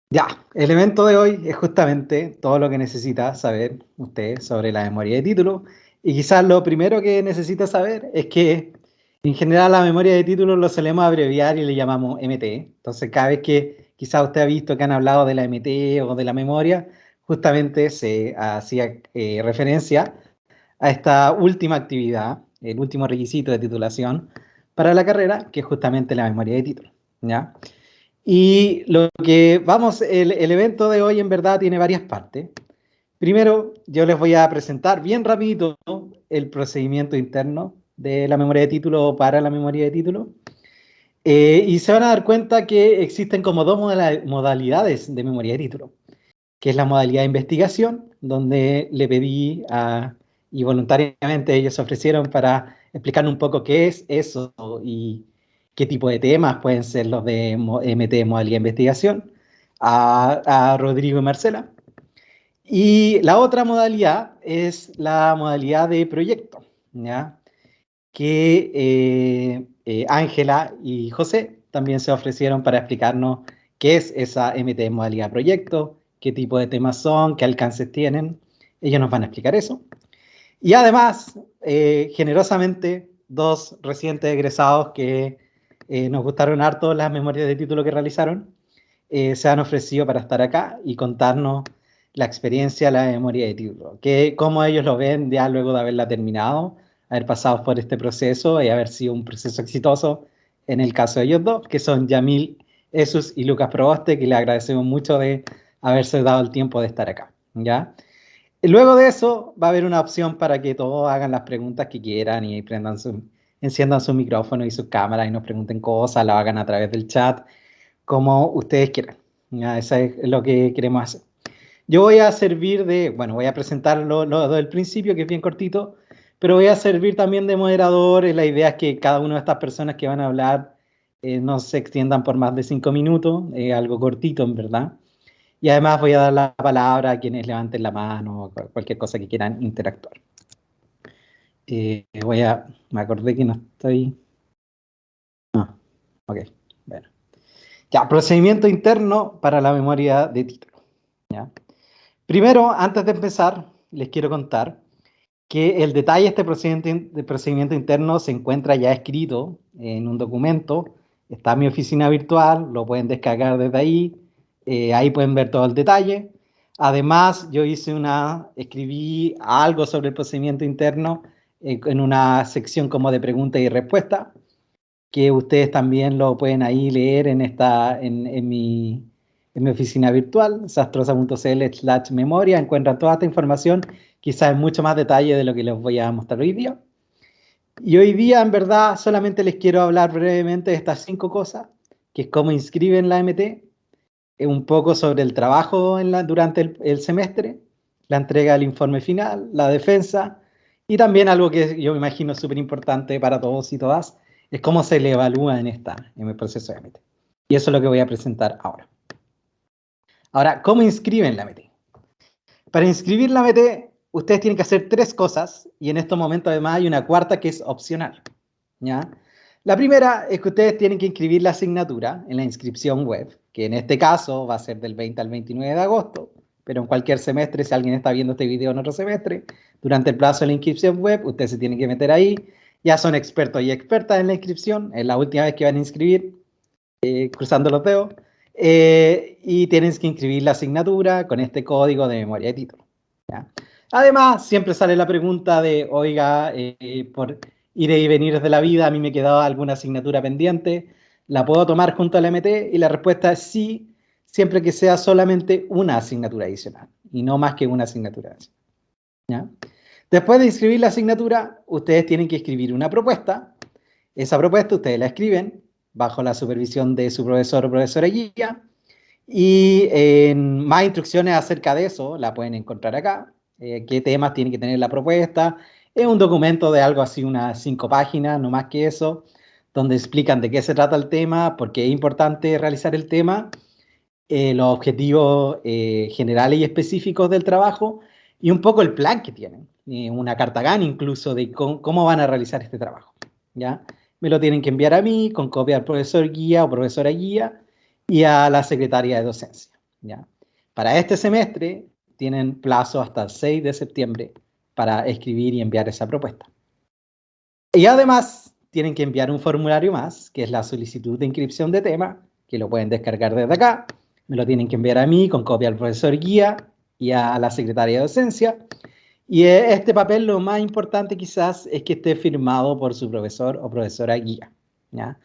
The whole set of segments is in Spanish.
Ya, el evento de hoy es justamente todo lo que necesita saber usted sobre la memoria de título. Y quizás lo primero que necesita saber es que en general la memoria de título lo solemos abreviar y le llamamos MT. Entonces cada vez que quizás usted ha visto que han hablado de la MT o de la memoria, justamente se hacía referencia a esta última actividad, el último requisito de titulación para la carrera, que es justamente la memoria de título. ¿Ya? Y lo que vamos, el evento de hoy en verdad tiene varias partes. Primero, yo les voy a presentar bien rapidito el procedimiento interno de la memoria de título para la memoria de título. Y se van a dar cuenta que existen como dos modalidades de memoria de título, que es la modalidad de investigación, donde le pedí y voluntariamente ellos se ofrecieron para explicar un poco qué es eso y qué tipo de temas pueden ser los de MT, modalidad de investigación, a Rodrigo y Marcela. Y la otra modalidad es la modalidad de proyecto, ¿ya? Que Ángela y José también se ofrecieron para explicarnos qué es esa MT modalidad proyecto, qué tipo de temas son, qué alcances tienen. Ellos nos van a explicar eso. Y además, generosamente, dos recientes egresados que nos gustaron harto las memorias de título que realizaron, se han ofrecido para estar acá y contarnos la experiencia, la memoria de título, que cómo ellos lo ven ya luego de haberla terminado, haber pasado por este proceso y haber sido un proceso exitoso en el caso de ellos dos, que son Yamil Esus y Lucas Proboste, que le agradecemos mucho de haberse dado el tiempo de estar acá, ¿ya? Y luego de eso va a haber una opción para que todos hagan las preguntas que quieran y enciendan su micrófono y sus cámaras y nos pregunten cosas, lo hagan a través del chat, como ustedes quieran. Ya, eso es lo que queremos hacer. Yo voy a servir bueno, voy a presentar lo del principio, que es bien cortito, pero voy a servir también de moderador. La idea es que cada una de estas personas que van a hablar no se extiendan por más de 5 minutos, algo cortito en verdad. Y además voy a dar la palabra a quienes levanten la mano o cualquier cosa que quieran interactuar. Me acordé que no estoy. No, ok, bueno. Ya, procedimiento interno para la memoria de título. ¿Ya? Primero, antes de empezar, les quiero contar que el detalle de este procedimiento interno se encuentra ya escrito en un documento, está en mi oficina virtual, lo pueden descargar desde ahí, ahí pueden ver todo el detalle. Además, escribí algo sobre el procedimiento interno en una sección como de preguntas y respuestas, que ustedes también lo pueden ahí leer en mi oficina virtual, sastrosa.cl/memoria, encuentran toda esta información, quizás en mucho más detalle de lo que les voy a mostrar hoy día. Y hoy día, en verdad, solamente les quiero hablar brevemente de estas 5 cosas, que es cómo inscriben la MT, un poco sobre el trabajo durante el semestre, la entrega del informe final, la defensa, y también algo que yo me imagino súper importante para todos y todas, es cómo se le evalúa en el proceso de MT. Y eso es lo que voy a presentar ahora. Ahora, ¿cómo inscriben la MT? Para inscribir la MT, ustedes tienen que hacer 3 cosas, y en estos momentos además hay una cuarta que es opcional, ¿ya? La primera es que ustedes tienen que inscribir la asignatura en la inscripción web, que en este caso va a ser del 20 al 29 de agosto, pero en cualquier semestre, si alguien está viendo este video en otro semestre, durante el plazo de la inscripción web, ustedes se tienen que meter ahí, ya son expertos y expertas en la inscripción, es la última vez que van a inscribir, cruzando los dedos, y tienes que inscribir la asignatura con este código de memoria de título, ¿ya? Además, siempre sale la pregunta de, oiga, por ir y venir de la vida, a mí me quedaba alguna asignatura pendiente, ¿la puedo tomar junto al MT? Y la respuesta es sí, siempre que sea solamente una asignatura adicional y no más que una asignatura adicional, ¿ya? Después de inscribir la asignatura, ustedes tienen que escribir una propuesta. Esa propuesta ustedes la escriben bajo la supervisión de su profesor o profesora guía, y más instrucciones acerca de eso la pueden encontrar acá. Qué temas tiene que tener la propuesta. Es un documento de algo así, unas 5 páginas, no más que eso, donde explican de qué se trata el tema, por qué es importante realizar el tema, los objetivos generales y específicos del trabajo y un poco el plan que tienen. Una carta GAN incluso de cómo van a realizar este trabajo, ¿ya? Me lo tienen que enviar a mí con copia al profesor guía o profesora guía y a la secretaria de docencia, ¿ya? Para este semestre tienen plazo hasta el 6 de septiembre para escribir y enviar esa propuesta. Y además tienen que enviar un formulario más, que es la solicitud de inscripción de tema, que lo pueden descargar desde acá. Me lo tienen que enviar a mí con copia al profesor guía y a la secretaria de docencia. Y este papel, lo más importante quizás, es que esté firmado por su profesor o profesora guía, ¿ya?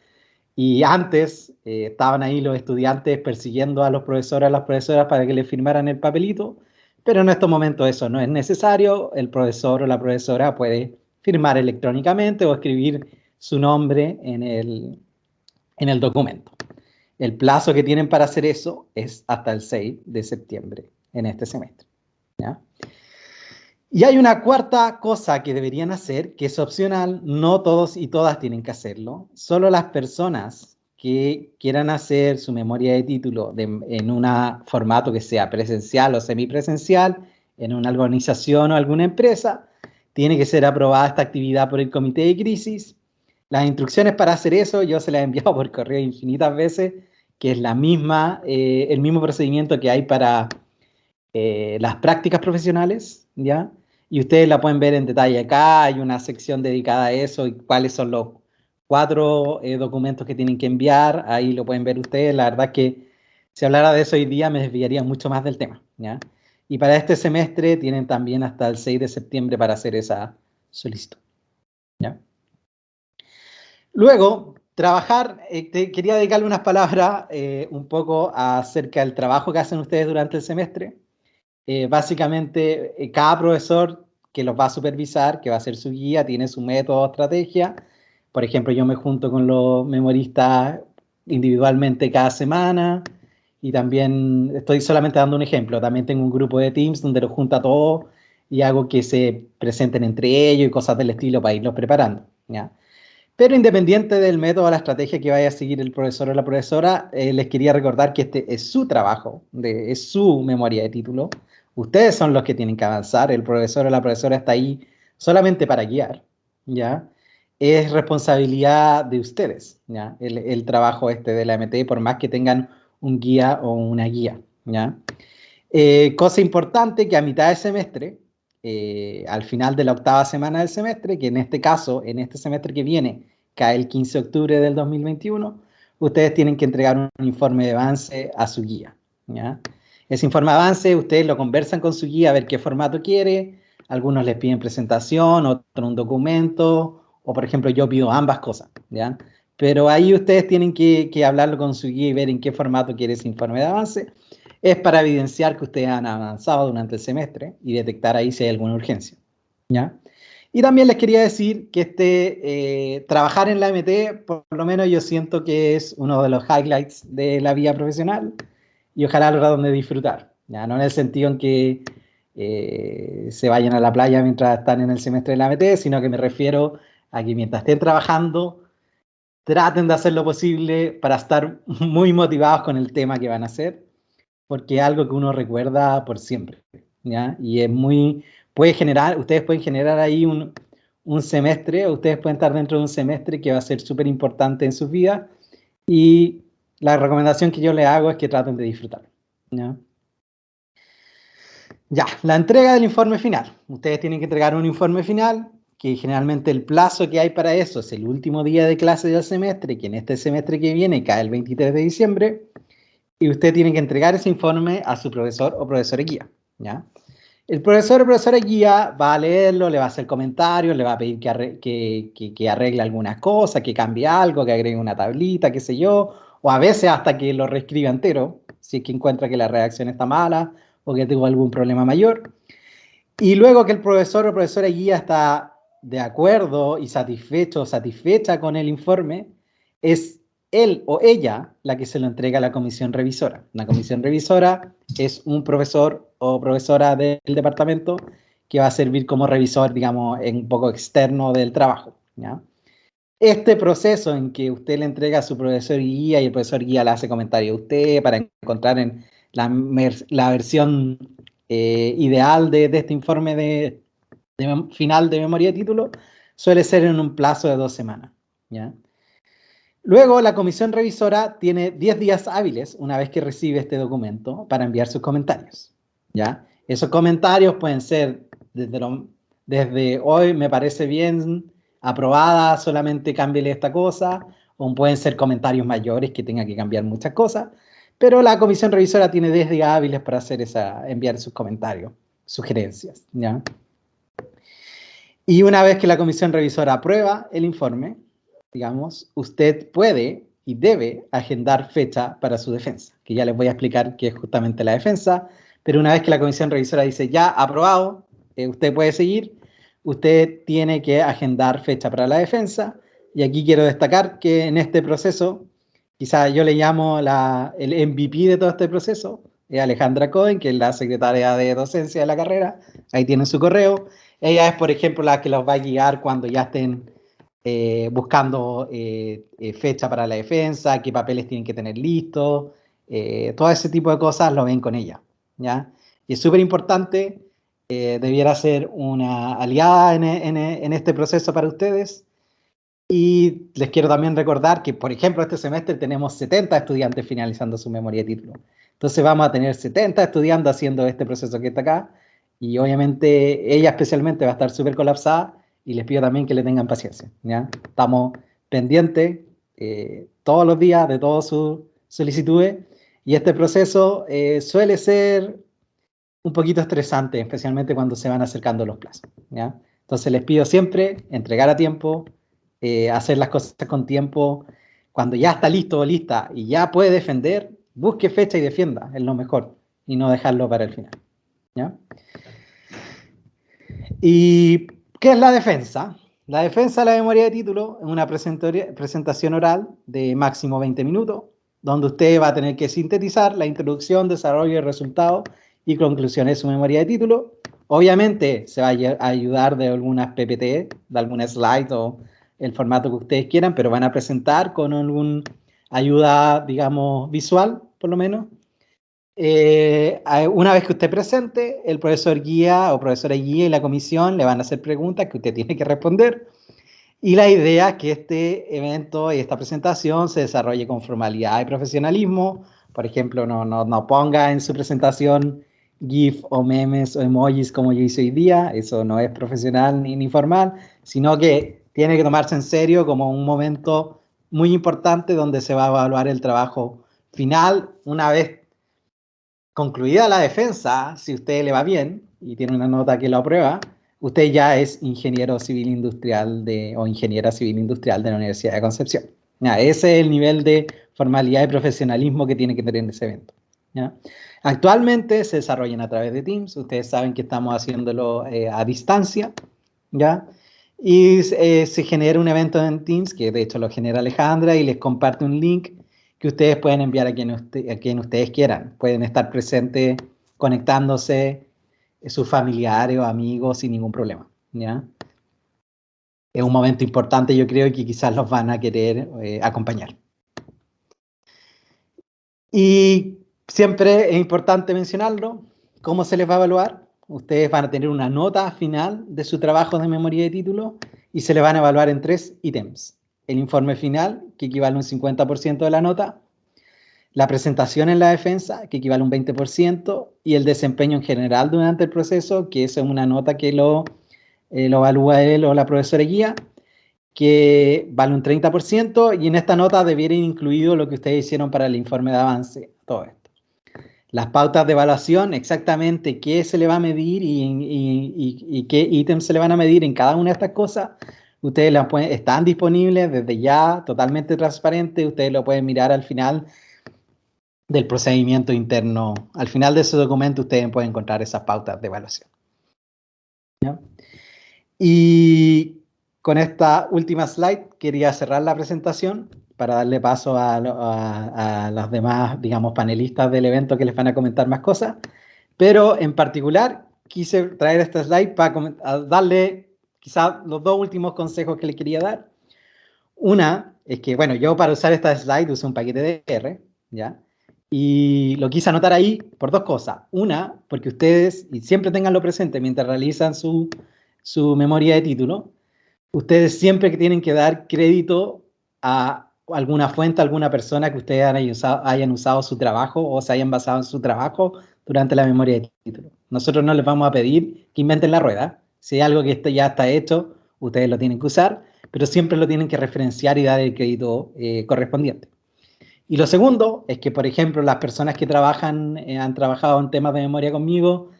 Y antes estaban ahí los estudiantes persiguiendo a los profesores, a las profesoras para que le firmaran el papelito, pero en estos momentos eso no es necesario. El profesor o la profesora puede firmar electrónicamente o escribir su nombre en el documento. El plazo que tienen para hacer eso es hasta el 6 de septiembre en este semestre, ¿ya? Y hay una cuarta cosa que deberían hacer, que es opcional, no todos y todas tienen que hacerlo, solo las personas que quieran hacer su memoria de título en un formato que sea presencial o semipresencial, en una organización o alguna empresa, tiene que ser aprobada esta actividad por el comité de crisis. Las instrucciones para hacer eso yo se las he enviado por correo infinitas veces, que es la misma, el mismo procedimiento que hay para las prácticas profesionales, ¿ya? Y ustedes la pueden ver en detalle acá, hay una sección dedicada a eso y cuáles son los 4 documentos que tienen que enviar, ahí lo pueden ver ustedes. La verdad es que si hablara de eso hoy día me desviaría mucho más del tema, ¿ya? Y para este semestre tienen también hasta el 6 de septiembre para hacer esa solicitud, ¿ya? Luego, trabajar, quería dedicarle unas palabras un poco acerca del trabajo que hacen ustedes durante el semestre. Básicamente, cada profesor que los va a supervisar, que va a ser su guía, tiene su método o estrategia. Por ejemplo, yo me junto con los memoristas individualmente cada semana y también estoy solamente dando un ejemplo. También tengo un grupo de Teams donde los junto a todos y hago que se presenten entre ellos y cosas del estilo para irlos preparando, ¿ya? Pero independiente del método o la estrategia que vaya a seguir el profesor o la profesora, les quería recordar que este es su trabajo, es su memoria de título. Ustedes son los que tienen que avanzar, el profesor o la profesora está ahí solamente para guiar, ¿ya? Es responsabilidad de ustedes, ¿ya? El trabajo este de la MT, por más que tengan un guía o una guía, ¿ya? Cosa importante que a mitad de semestre, al final de la octava semana del semestre, que en este caso, en este semestre que viene, cae el 15 de octubre del 2021, ustedes tienen que entregar un informe de avance a su guía, ¿ya? Ese informe de avance, ustedes lo conversan con su guía a ver qué formato quiere. Algunos les piden presentación, otros un documento, o por ejemplo yo pido ambas cosas, ¿ya? Pero ahí ustedes tienen que hablarlo con su guía y ver en qué formato quiere ese informe de avance. Es para evidenciar que ustedes han avanzado durante el semestre y detectar ahí si hay alguna urgencia, ¿ya? Y también les quería decir que trabajar en la MT, por lo menos yo siento que es uno de los highlights de la vida profesional y ojalá lo traten de disfrutar, ¿ya? No en el sentido en que se vayan a la playa mientras están en el semestre de la MT, sino que me refiero a que mientras estén trabajando, traten de hacer lo posible para estar muy motivados con el tema que van a hacer, porque es algo que uno recuerda por siempre, ¿ya? Y es muy, ustedes pueden generar ahí un semestre, o ustedes pueden estar dentro de un semestre que va a ser súper importante en sus vidas, y la recomendación que yo les hago es que traten de disfrutarlo, ¿ya? Ya, la entrega del informe final. Ustedes tienen que entregar un informe final, que generalmente el plazo que hay para eso es el último día de clase del semestre, que en este semestre que viene cae el 23 de diciembre, y usted tiene que entregar ese informe a su profesor o profesora guía, ¿ya? El profesor o profesora guía va a leerlo, le va a hacer comentarios, le va a pedir que arregle algunas cosas, que cambie algo, que agregue una tablita, qué sé yo, o a veces hasta que lo reescriba entero, si es que encuentra que la redacción está mala o que tuvo algún problema mayor. Y luego que el profesor o profesora guía está de acuerdo y satisfecho o satisfecha con el informe, es él o ella la que se lo entrega a la comisión revisora. La comisión revisora es un profesor o profesora del departamento que va a servir como revisor, digamos, en un poco externo del trabajo, ¿ya? Este proceso en que usted le entrega a su profesor guía y el profesor guía le hace comentario a usted para encontrar en la versión ideal de este informe final de memoria de título, suele ser en un plazo de 2 semanas, ¿ya? Luego, la comisión revisora tiene 10 días hábiles, una vez que recibe este documento, para enviar sus comentarios, ¿ya? Esos comentarios pueden ser desde hoy me parece bien, aprobada, solamente cámbiale esta cosa, o pueden ser comentarios mayores que tenga que cambiar muchas cosas, pero la comisión revisora tiene 10 días hábiles para enviar sus comentarios, sugerencias, ¿ya? Y una vez que la comisión revisora aprueba el informe, digamos, usted puede y debe agendar fecha para su defensa, que ya les voy a explicar qué es justamente la defensa, pero una vez que la comisión revisora dice ya aprobado, usted puede seguir, usted tiene que agendar fecha para la defensa, y aquí quiero destacar que en este proceso, quizá yo le llamo el MVP de todo este proceso, es Alejandra Cohen, que es la secretaria de docencia de la carrera, ahí tienen su correo. Ella es, por ejemplo, la que los va a guiar cuando ya estén buscando fecha para la defensa, qué papeles tienen que tener listos, todo ese tipo de cosas lo ven con ella, ¿ya? Y es súper importante, debiera ser una aliada en este proceso para ustedes. Y les quiero también recordar que, por ejemplo, este semestre tenemos 70 estudiantes finalizando su memoria de título. Entonces vamos a tener 70 estudiando haciendo este proceso que está acá. Y obviamente ella especialmente va a estar súper colapsada y les pido también que le tengan paciencia, ¿ya? Estamos pendientes todos los días de todas sus solicitudes y este proceso suele ser un poquito estresante, especialmente cuando se van acercando los plazos, ¿ya? Entonces les pido siempre entregar a tiempo, hacer las cosas con tiempo. Cuando ya está listo o lista y ya puede defender, busque fecha y defienda, es lo mejor, y no dejarlo para el final, ¿ya? ¿Y qué es la defensa? La defensa de la memoria de título es una presentación oral de máximo 20 minutos, donde usted va a tener que sintetizar la introducción, desarrollo, resultados y conclusiones de su memoria de título. Obviamente se va a ayudar de algunas PPT, de alguna slide o el formato que ustedes quieran, pero van a presentar con alguna ayuda, digamos, visual, por lo menos. Una vez que usted presente, el profesor guía o profesora guía y la comisión le van a hacer preguntas que usted tiene que responder. Y la idea es que este evento y esta presentación se desarrolle con formalidad y profesionalismo. Por ejemplo, no ponga en su presentación GIF o memes o emojis como yo hice hoy día. Eso no es profesional ni formal, sino que tiene que tomarse en serio como un momento muy importante donde se va a evaluar el trabajo final una vez concluida la defensa. Si usted le va bien y tiene una nota que lo aprueba, usted ya es ingeniero civil industrial o ingeniera civil industrial de la Universidad de Concepción. Ya, ese es el nivel de formalidad y profesionalismo que tiene que tener ese evento, ¿ya? Actualmente se desarrollan a través de Teams. Ustedes saben que estamos haciéndolo a distancia, ¿ya? Y se genera un evento en Teams, que de hecho lo genera Alejandra, y les comparte un link que ustedes pueden enviar a quien ustedes quieran. Pueden estar presentes conectándose, sus familiares o amigos sin ningún problema, ¿ya? Es un momento importante, yo creo, y que quizás los van a querer acompañar. Y siempre es importante mencionarlo, ¿cómo se les va a evaluar? Ustedes van a tener una nota final de su trabajo de memoria de título y se les van a evaluar en 3 ítems. El informe final, que equivale a un 50% de la nota, la presentación en la defensa, que equivale a un 20%, y el desempeño en general durante el proceso, que es una nota que lo evalúa él o la profesora guía, que vale un 30%, y en esta nota debiera ir incluido lo que ustedes hicieron para el informe de avance, todo esto. Las pautas de evaluación, exactamente qué se le va a medir y qué ítems se le van a medir en cada una de estas cosas, ustedes están disponibles desde ya, totalmente transparente, ustedes lo pueden mirar al final del procedimiento interno. Al final de ese documento ustedes pueden encontrar esas pautas de evaluación, ¿ya? Y con esta última slide quería cerrar la presentación para darle paso a los demás, digamos, panelistas del evento que les van a comentar más cosas. Pero en particular quise traer esta slide para darle quizás los dos últimos consejos que le quería dar. Una es que, bueno, yo para usar esta slide usé un paquete de R, ¿ya? Y lo quise anotar ahí por dos cosas. Una, porque ustedes, y siempre tenganlo presente mientras realizan su memoria de título, ustedes siempre que tienen que dar crédito a alguna fuente, alguna persona que ustedes hayan usado su trabajo o se hayan basado en su trabajo durante la memoria de título. Nosotros no les vamos a pedir que inventen la rueda. Si hay algo que ya está hecho, ustedes lo tienen que usar, pero siempre lo tienen que referenciar y dar el crédito correspondiente. Y lo segundo es que, por ejemplo, las personas que han trabajado en temas de memoria conmigo,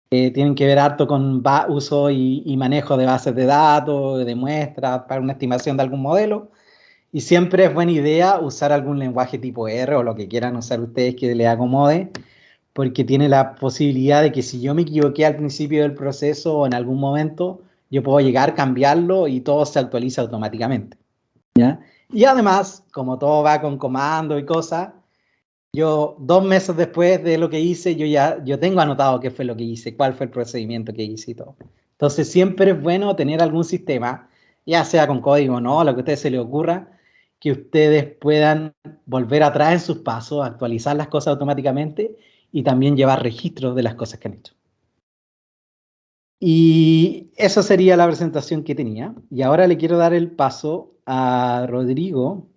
tienen que ver harto con uso y manejo de bases de datos, de muestras, para una estimación de algún modelo. Y siempre es buena idea usar algún lenguaje tipo R o lo que quieran usar ustedes que les acomode, porque tiene la posibilidad de que si yo me equivoqué al principio del proceso o en algún momento, yo puedo llegar, cambiarlo y todo se actualiza automáticamente. ¿Ya? Y además, como todo va con comando y cosas, yo 2 meses después de lo que hice, yo tengo anotado qué fue lo que hice, cuál fue el procedimiento que hice y todo. Entonces siempre es bueno tener algún sistema, ya sea con código o no, lo que a ustedes se les ocurra, que ustedes puedan volver atrás en sus pasos, actualizar las cosas automáticamente y también llevar registros de las cosas que han hecho. Y eso sería la presentación que tenía. Y ahora le quiero dar el paso a Rodrigo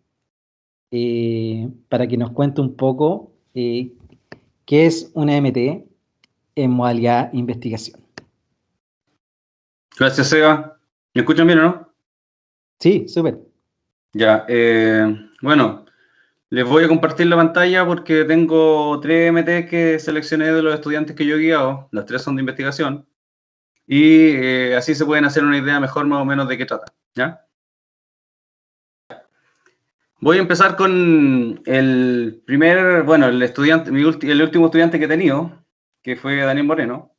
para que nos cuente un poco qué es una MT en modalidad investigación. Gracias, Seba. ¿Me escuchan bien o no? Sí, súper. Ya, bueno, les voy a compartir la pantalla porque tengo 3 MT que seleccioné de los estudiantes que yo he guiado. Las 3 son de investigación. Y así se pueden hacer una idea mejor más o menos de qué trata, ¿ya? Voy a empezar con el primer, bueno, el estudiante, el último estudiante que he tenido, que fue Daniel Moreno.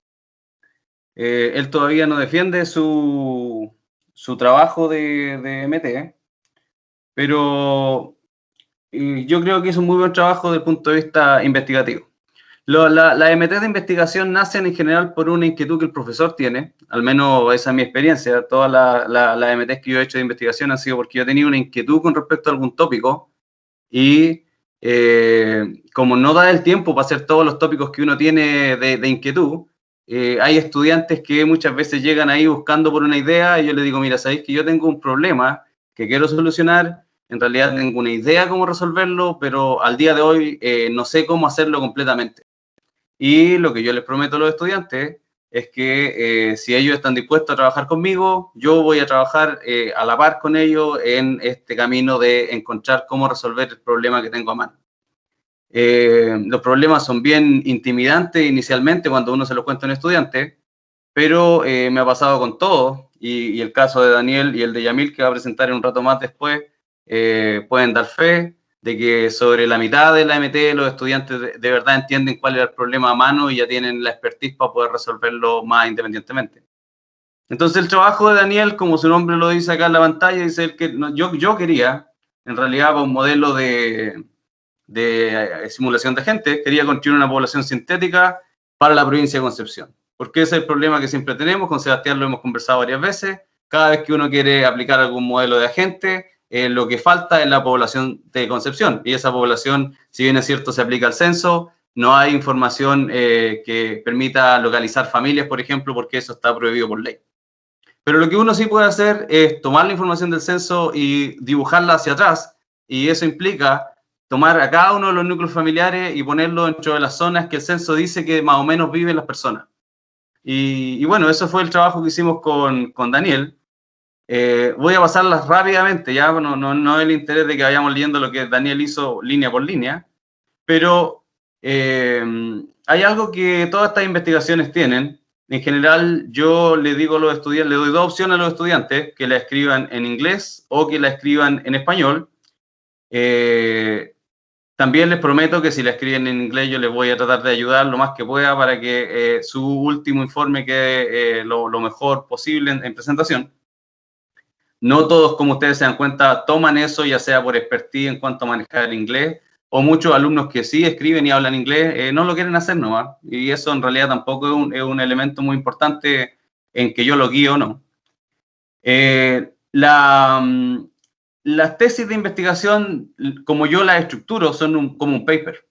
Él todavía no defiende su trabajo de MT, pero yo creo que hizo un muy buen trabajo desde el punto de vista investigativo. Las MT de investigación nacen en general por una inquietud que el profesor tiene, al menos esa es mi experiencia. Todas las MT que yo he hecho de investigación han sido porque yo tenía una inquietud con respecto a algún tópico y como no da el tiempo para hacer todos los tópicos que uno tiene de inquietud, hay estudiantes que muchas veces llegan ahí buscando por una idea y yo les digo, mira, sabéis que yo tengo un problema que quiero solucionar, en realidad tengo una idea cómo resolverlo, pero al día de hoy no sé cómo hacerlo completamente. Y lo que yo les prometo a los estudiantes es que si ellos están dispuestos a trabajar conmigo, yo voy a trabajar a la par con ellos en este camino de encontrar cómo resolver el problema que tengo a mano. Los problemas son bien intimidantes inicialmente cuando uno se los cuenta a un estudiante, pero me ha pasado con todo, y el caso de Daniel y el de Yamil, que va a presentar en un rato más después, pueden dar fe de que sobre la mitad de la MT los estudiantes de verdad entienden cuál es el problema a mano y ya tienen la expertise para poder resolverlo más independientemente. Entonces el trabajo de Daniel, como su nombre lo dice acá en la pantalla, dice el que yo quería, en realidad, un modelo de simulación de gente, quería construir una población sintética para la provincia de Concepción. Porque ese es el problema que siempre tenemos, con Sebastián lo hemos conversado varias veces, cada vez que uno quiere aplicar algún modelo de agente, lo que falta es la población de Concepción, y esa población, si bien es cierto, se aplica al censo, no hay información que permita localizar familias, por ejemplo, porque eso está prohibido por ley. Pero lo que uno sí puede hacer es tomar la información del censo y dibujarla hacia atrás, y eso implica tomar a cada uno de los núcleos familiares y ponerlo dentro de las zonas que el censo dice que más o menos viven las personas. Y bueno, eso fue el trabajo que hicimos con Daniel. Voy a pasarlas rápidamente, ya no el interés de que vayamos leyendo lo que Daniel hizo línea por línea, pero hay algo que todas estas investigaciones tienen. En general, yo le digo a los estudiantes, le doy 2 opciones a los estudiantes, que la escriban en inglés o que la escriban en español. También les prometo que si la escriben en inglés yo les voy a tratar de ayudar lo más que pueda para que su último informe quede lo mejor posible en presentación. No todos, como ustedes se dan cuenta, toman eso, ya sea por expertise en cuanto a manejar el inglés, o muchos alumnos que sí escriben y hablan inglés no lo quieren hacer nomás. Y eso en realidad tampoco es un elemento muy importante en que yo lo guío o no. Las tesis de investigación, como yo las estructuro, son como un paper.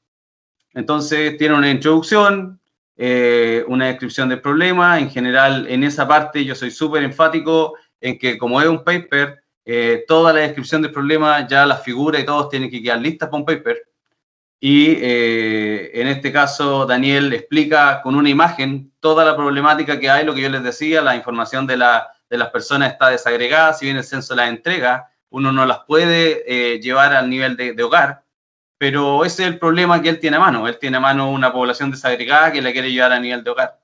Entonces, tienen una introducción, una descripción del problema. En general, en esa parte yo soy súper enfático en que, como es un paper, toda la descripción del problema, ya las figuras y todos tienen que quedar listas para un paper. Y en este caso, Daniel explica con una imagen toda la problemática que hay, lo que yo les decía, la información de las personas está desagregada, si bien el censo las entrega, uno no las puede llevar al nivel de hogar, pero ese es el problema que él tiene a mano. Él tiene a mano una población desagregada que la quiere llevar a nivel de hogar.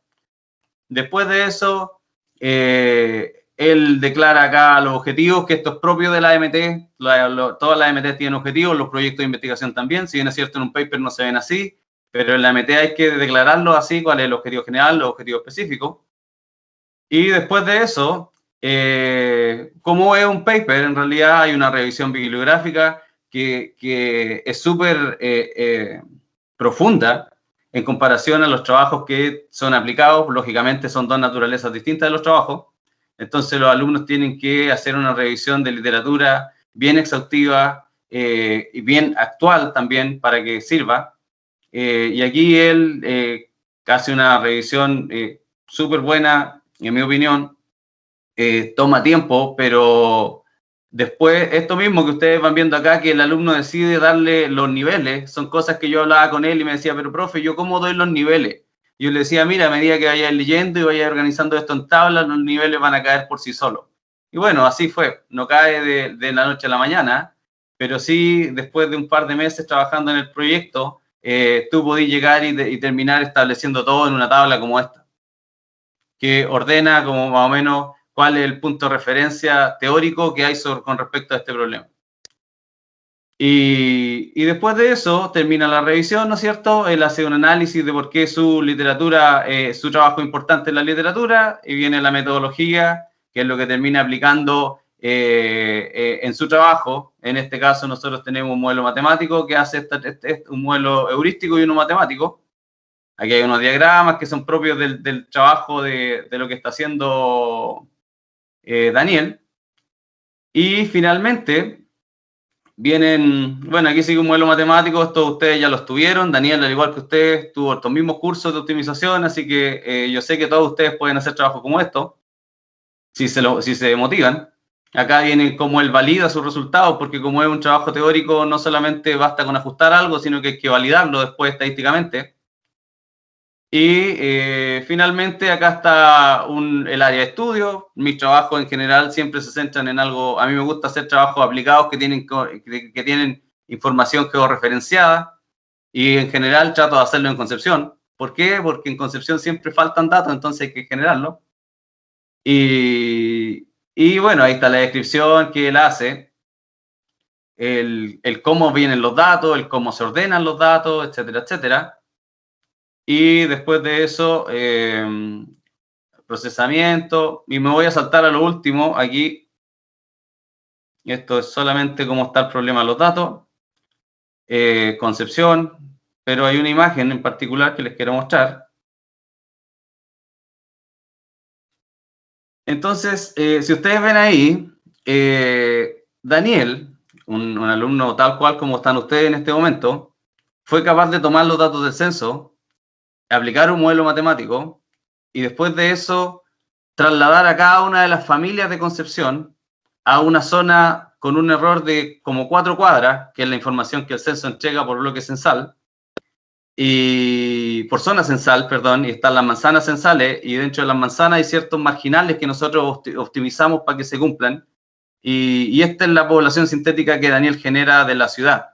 Después de eso, él declara acá los objetivos, que esto es propio de la AMT, todas las AMT tienen objetivos, los proyectos de investigación también, si bien es cierto en un paper no se ven así, pero en la AMT hay que declararlo así, cuál es el objetivo general, los objetivos específicos. Y después de eso, como es un paper, en realidad hay una revisión bibliográfica que es súper profunda en comparación a los trabajos que son aplicados. Lógicamente son dos naturalezas distintas de los trabajos. Entonces los alumnos tienen que hacer una revisión de literatura bien exhaustiva y bien actual también para que sirva. Y aquí él hace una revisión súper buena, en mi opinión. Toma tiempo, pero después, esto mismo que ustedes van viendo acá, que el alumno decide darle los niveles, son cosas que yo hablaba con él y me decía, pero profe, ¿yo cómo doy los niveles? Yo le decía, mira, a medida que vayas leyendo y vayas organizando esto en tablas, los niveles van a caer por sí solos. Y bueno, así fue, no cae de la noche a la mañana, pero sí, después de un par de meses trabajando en el proyecto, tú podís llegar y terminar estableciendo todo en una tabla como esta, que ordena como más o menos cuál es el punto de referencia teórico que hay con respecto a este problema. Y después de eso termina la revisión, ¿no es cierto? Él hace un análisis de por qué su literatura, su trabajo importante en la literatura, y viene la metodología, que es lo que termina aplicando en su trabajo. En este caso nosotros tenemos un modelo matemático que hace un modelo heurístico y uno matemático. Aquí hay unos diagramas que son propios del trabajo de lo que está haciendo Daniel. Y finalmente vienen, bueno, aquí sigue un modelo matemático, esto ustedes ya lo tuvieron, Daniel, al igual que ustedes, tuvo estos mismos cursos de optimización, así que yo sé que todos ustedes pueden hacer trabajo como esto, si se motivan. Acá viene cómo él valida sus resultados, porque como es un trabajo teórico, no solamente basta con ajustar algo, sino que hay que validarlo después estadísticamente. Y finalmente acá está el área de estudio. Mis trabajos en general siempre se centran en algo, a mí me gusta hacer trabajos aplicados que tienen información georreferenciada, y en general trato de hacerlo en Concepción. ¿Por qué? Porque en Concepción siempre faltan datos, entonces hay que generarlo. Y bueno, ahí está la descripción que él hace, el cómo vienen los datos, el cómo se ordenan los datos, etcétera, etcétera. Y después de eso, procesamiento, y me voy a saltar a lo último aquí. Esto es solamente cómo está el problema de los datos, concepción, pero hay una imagen en particular que les quiero mostrar. Entonces, si ustedes ven ahí, Daniel, un alumno tal cual como están ustedes en este momento, fue capaz de tomar los datos del censo, aplicar un modelo matemático y después de eso trasladar a cada una de las familias de Concepción a una zona con un error de como 4 cuadras, que es la información que el censo entrega por bloque censal, y por zona censal, perdón, y están las manzanas censales, y dentro de las manzanas hay ciertos marginales que nosotros optimizamos para que se cumplan, y esta es la población sintética que Daniel genera de la ciudad.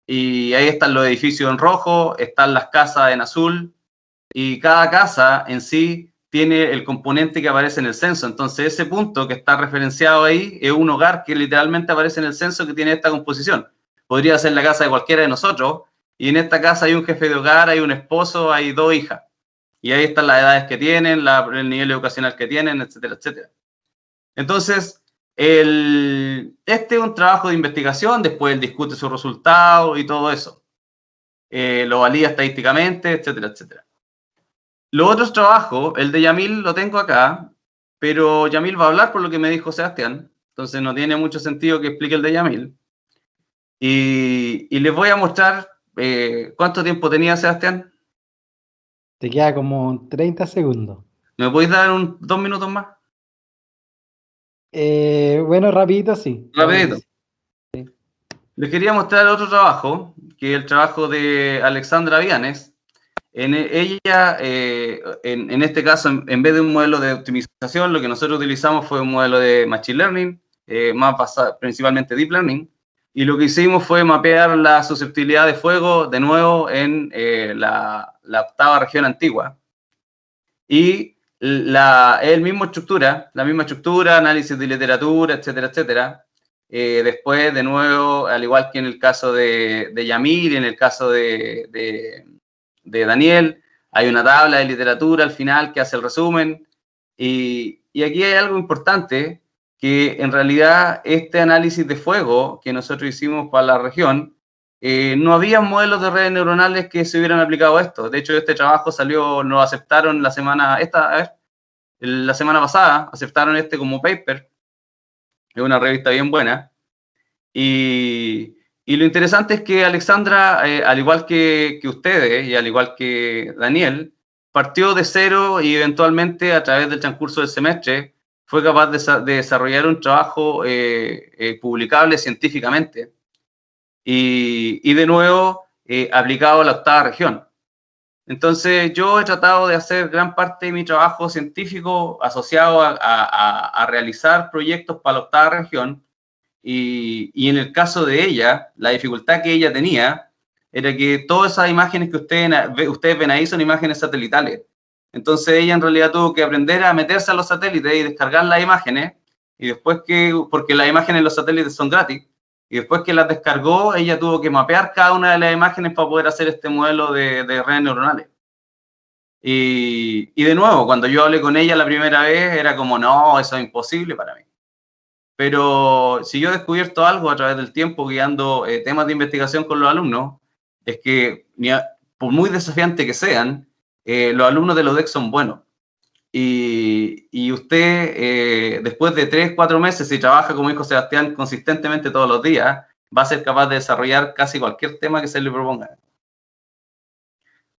Y ahí están los edificios en rojo, están las casas en azul, y cada casa en sí tiene el componente que aparece en el censo. Entonces, ese punto que está referenciado ahí es un hogar que literalmente aparece en el censo que tiene esta composición. Podría ser la casa de cualquiera de nosotros, y en esta casa hay un jefe de hogar, hay un esposo, hay 2 hijas. Y ahí están las edades que tienen, el nivel educacional que tienen, etcétera, etcétera. Entonces, este es un trabajo de investigación, después él discute sus resultados y todo eso. Lo valida estadísticamente, etcétera, etcétera. Los otros trabajos, el de Yamil lo tengo acá, pero Yamil va a hablar por lo que me dijo Sebastián, entonces no tiene mucho sentido que explique el de Yamil. Y les voy a mostrar cuánto tiempo tenía Sebastián. Te queda como 30 segundos. ¿Me podéis dar 2 minutos más? Bueno, rapidito, sí. Rapidito. Les quería mostrar otro trabajo, que es el trabajo de Alexandra Vianes. Ella, en este caso, en vez de un modelo de optimización, lo que nosotros utilizamos fue un modelo de Machine Learning, más basado, principalmente Deep Learning, y lo que hicimos fue mapear la susceptibilidad de fuego de nuevo en la octava región antigua. Y la misma estructura, análisis de literatura, etcétera, etcétera. Después, de nuevo, al igual que en el caso de Yamil y en el caso de Daniel, hay una tabla de literatura al final que hace el resumen. Y aquí hay algo importante, que en realidad este análisis de fuego que nosotros hicimos para la región, no había modelos de redes neuronales que se hubieran aplicado a esto. De hecho, este trabajo salió, lo aceptaron la semana pasada, aceptaron este como paper. Es una revista bien buena. Y lo interesante es que Alexandra, al igual que ustedes y al igual que Daniel, partió de cero y eventualmente a través del transcurso del semestre fue capaz de desarrollar un trabajo publicable científicamente y de nuevo aplicado a la octava región. Entonces yo he tratado de hacer gran parte de mi trabajo científico asociado a realizar proyectos para la octava región. Y en el caso de ella, la dificultad que ella tenía era que todas esas imágenes que ustedes ven ahí son imágenes satelitales. Entonces ella en realidad tuvo que aprender a meterse a los satélites y descargar las imágenes, y después porque las imágenes en los satélites son gratis, y después que las descargó, ella tuvo que mapear cada una de las imágenes para poder hacer este modelo de redes neuronales. Y de nuevo, cuando yo hablé con ella la primera vez, era como, no, eso es imposible para mí. Pero si yo he descubierto algo a través del tiempo guiando temas de investigación con los alumnos, es que por muy desafiante que sean, los alumnos de los DEC son buenos. Y usted, después de 3, 4 meses, si trabaja, como dijo Sebastián, consistentemente todos los días, va a ser capaz de desarrollar casi cualquier tema que se le proponga.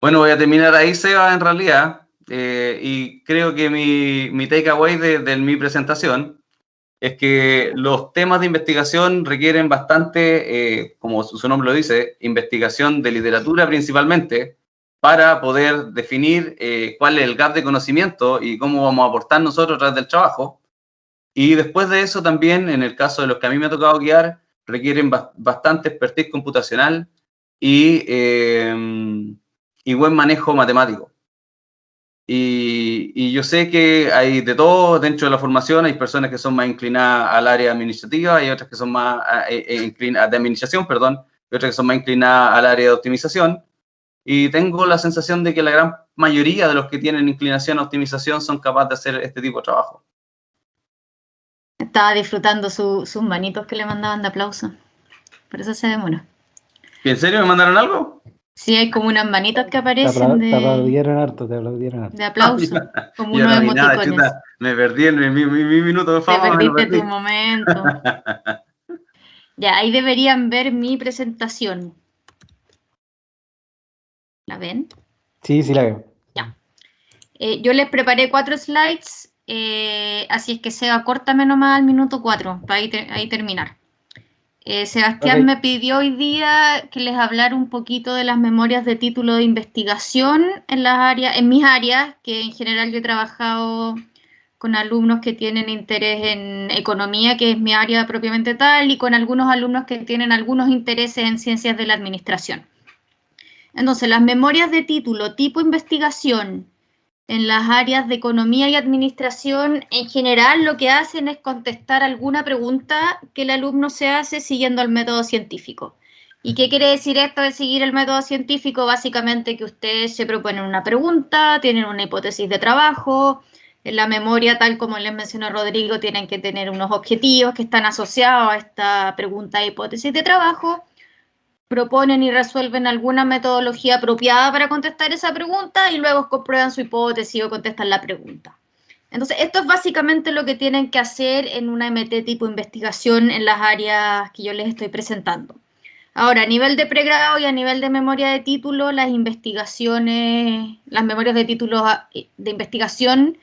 Bueno, voy a terminar ahí, Seba, en realidad, y creo que mi takeaway de mi presentación es que los temas de investigación requieren bastante, como su nombre lo dice, investigación de literatura principalmente, para poder definir cuál es el gap de conocimiento y cómo vamos a aportar nosotros a través del trabajo. Y después de eso también, en el caso de los que a mí me ha tocado guiar, requieren bastante expertise computacional y buen manejo matemático. Y yo sé que hay de todo dentro de la formación, hay personas que son más inclinadas al área administrativa, hay otras que son más inclinadas de administración, perdón, y otras que son más inclinadas al área de optimización. Y tengo la sensación de que la gran mayoría de los que tienen inclinación a optimización son capaces de hacer este tipo de trabajo. Estaba disfrutando sus manitos que le mandaban de aplauso. Por eso se demora. ¿En serio me mandaron algo? Sí, hay como unas manitos que aparecen Te aplaudieron harto, de aplauso, como Yo unos no vi nada, emoticones. chuta, me perdí en mi minuto de fama. Te perdiste tu momento. Ya, ahí deberían ver mi presentación. ¿La ven? Sí, sí la veo. Ya. Yo les preparé 4 slides, así es que Seba, córtame nomás al minuto 4, para ahí terminar. Sebastián me pidió hoy día que les hablara un poquito de las memorias de título de investigación en mis áreas, que en general yo he trabajado con alumnos que tienen interés en economía, que es mi área propiamente tal, y con algunos alumnos que tienen algunos intereses en ciencias de la administración. Entonces, las memorias de título tipo investigación en las áreas de economía y administración, en general lo que hacen es contestar alguna pregunta que el alumno se hace siguiendo el método científico. ¿Y qué quiere decir esto de seguir el método científico? Básicamente que ustedes se proponen una pregunta, tienen una hipótesis de trabajo, en la memoria, tal como les mencionó Rodrigo, tienen que tener unos objetivos que están asociados a esta pregunta e hipótesis de trabajo, proponen y resuelven alguna metodología apropiada para contestar esa pregunta y luego comprueban su hipótesis o contestan la pregunta. Entonces, esto es básicamente lo que tienen que hacer en una MT tipo investigación en las áreas que yo les estoy presentando. Ahora, a nivel de pregrado y a nivel de memoria de título, las investigaciones, las memorias de títulos de investigación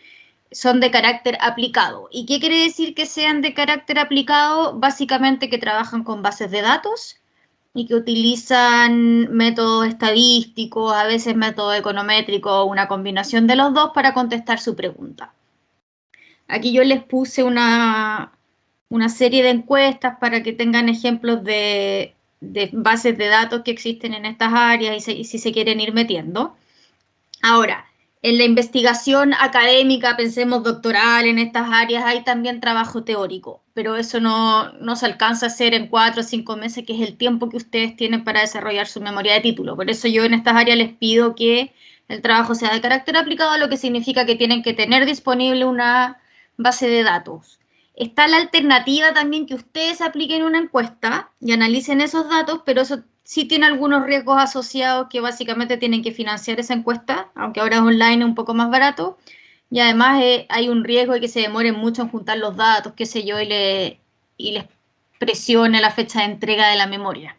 son de carácter aplicado. ¿Y qué quiere decir que sean de carácter aplicado? Básicamente que trabajan con bases de datos y que utilizan métodos estadísticos, a veces métodos econométricos, una combinación de los dos para contestar su pregunta. Aquí yo les puse una serie de encuestas para que tengan ejemplos de bases de datos que existen en estas áreas y si se quieren ir metiendo. Ahora, en la investigación académica, pensemos doctoral en estas áreas, hay también trabajo teórico, pero eso no se alcanza a hacer en 4 o 5 meses, que es el tiempo que ustedes tienen para desarrollar su memoria de título. Por eso yo en estas áreas les pido que el trabajo sea de carácter aplicado, lo que significa que tienen que tener disponible una base de datos. Está la alternativa también que ustedes apliquen una encuesta y analicen esos datos, pero eso sí tiene algunos riesgos asociados que básicamente tienen que financiar esa encuesta, aunque ahora es online, es un poco más barato. Y además hay un riesgo de que se demoren mucho en juntar los datos, qué sé yo, y les presione la fecha de entrega de la memoria.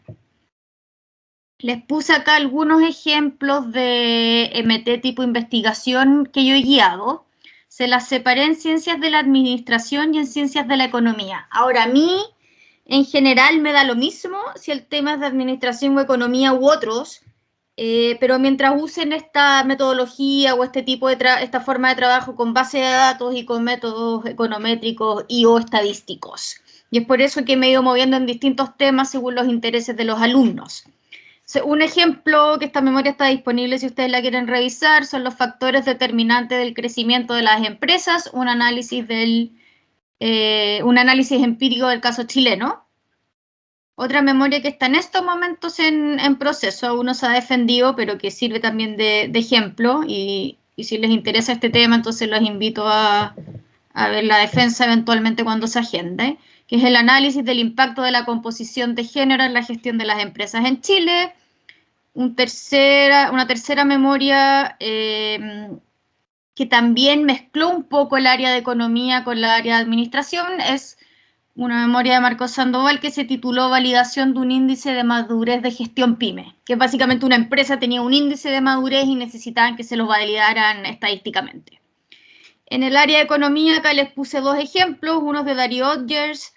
Les puse acá algunos ejemplos de MT tipo investigación que yo he guiado. Se las separé en ciencias de la administración y en ciencias de la economía. Ahora, a mí, en general, me da lo mismo si el tema es de administración o economía u otros, pero mientras usen esta metodología o este tipo de esta forma de trabajo con base de datos y con métodos econométricos y o estadísticos. Y es por eso que me he ido moviendo en distintos temas según los intereses de los alumnos. Un ejemplo que esta memoria está disponible si ustedes la quieren revisar son los factores determinantes del crecimiento de las empresas, un análisis empírico del caso chileno. Otra memoria que está en estos momentos en proceso, aún no se ha defendido, pero que sirve también de ejemplo, y si les interesa este tema, entonces los invito a ver la defensa eventualmente cuando se agende, que es el análisis del impacto de la composición de género en la gestión de las empresas en Chile. Una tercera memoria que también mezcló un poco el área de economía con la área de administración es una memoria de Marcos Sandoval que se tituló Validación de un índice de madurez de gestión PYME, que básicamente una empresa tenía un índice de madurez y necesitaban que se lo validaran estadísticamente. En el área de economía acá les puse 2 ejemplos, uno de Darío Odgers,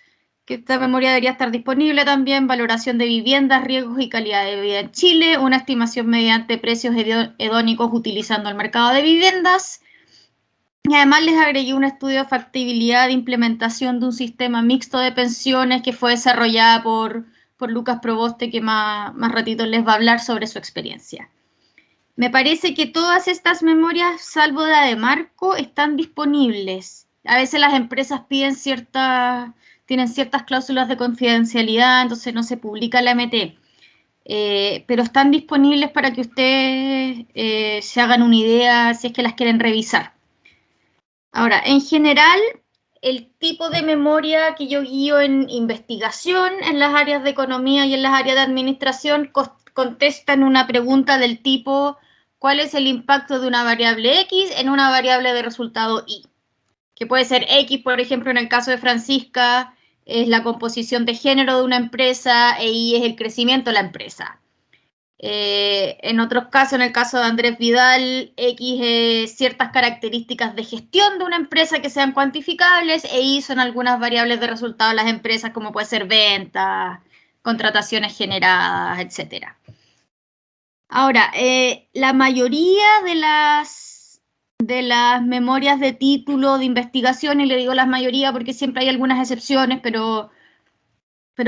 que esta memoria debería estar disponible también, valoración de viviendas, riesgos y calidad de vida en Chile, una estimación mediante precios hedónicos utilizando el mercado de viviendas. Y además les agregué un estudio de factibilidad de implementación de un sistema mixto de pensiones que fue desarrollada por Lucas Proboste, que más ratito les va a hablar sobre su experiencia. Me parece que todas estas memorias, salvo la de Marco, están disponibles. A veces las empresas tienen ciertas cláusulas de confidencialidad, entonces no se publica la MT. Pero están disponibles para que ustedes se hagan una idea si es que las quieren revisar. Ahora, en general, el tipo de memoria que yo guío en investigación en las áreas de economía y en las áreas de administración contestan una pregunta del tipo ¿cuál es el impacto de una variable X en una variable de resultado Y? Que puede ser X, por ejemplo, en el caso de Francisca, es la composición de género de una empresa e Y es el crecimiento de la empresa. En otros casos, en el caso de Andrés Vidal, X es ciertas características de gestión de una empresa que sean cuantificables e Y son algunas variables de resultado de las empresas como puede ser ventas, contrataciones generadas, etc. Ahora, la mayoría de las memorias de título de investigación, y le digo la mayoría porque siempre hay algunas excepciones, pero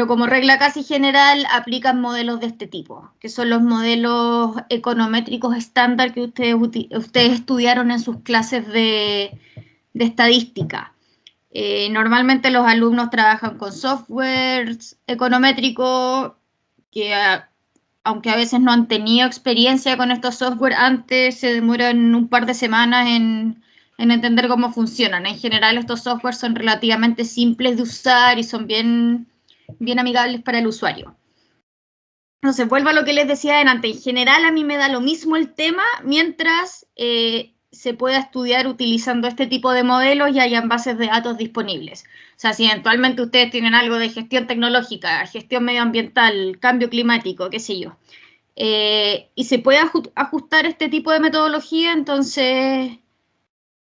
como regla casi general aplican modelos de este tipo, que son los modelos econométricos estándar que ustedes estudiaron en sus clases de estadística. Normalmente los alumnos trabajan con softwares econométricos que, aunque a veces no han tenido experiencia con estos software antes, se demoran un par de semanas en entender cómo funcionan. En general estos softwares son relativamente simples de usar y son bien amigables para el usuario. Entonces, vuelvo a lo que les decía adelante. En general, a mí me da lo mismo el tema mientras se pueda estudiar utilizando este tipo de modelos y hayan bases de datos disponibles. O sea, si eventualmente ustedes tienen algo de gestión tecnológica, gestión medioambiental, cambio climático, qué sé yo, y se puede ajustar este tipo de metodología, entonces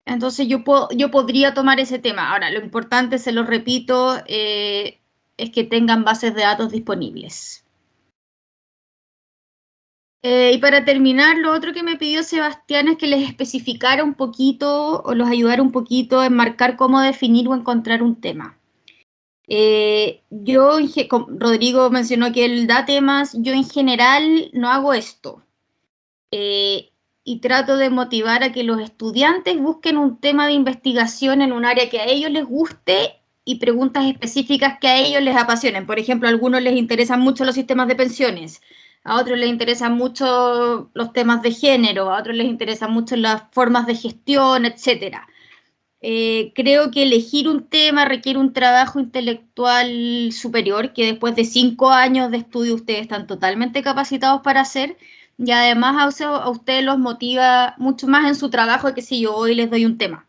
Entonces yo podría tomar ese tema. Ahora, lo importante, se lo repito, es que tengan bases de datos disponibles. Y para terminar, lo otro que me pidió Sebastián es que les especificara un poquito o los ayudara un poquito a enmarcar cómo definir o encontrar un tema. Rodrigo mencionó que él da temas, yo en general no hago esto. Y trato de motivar a que los estudiantes busquen un tema de investigación en un área que a ellos les guste y preguntas específicas que a ellos les apasionen. Por ejemplo, a algunos les interesan mucho los sistemas de pensiones, a otros les interesan mucho los temas de género, a otros les interesan mucho las formas de gestión, etc. Creo que elegir un tema requiere un trabajo intelectual superior que después de 5 años de estudio ustedes están totalmente capacitados para hacer, y además a ustedes los motiva mucho más en su trabajo que si yo hoy les doy un tema.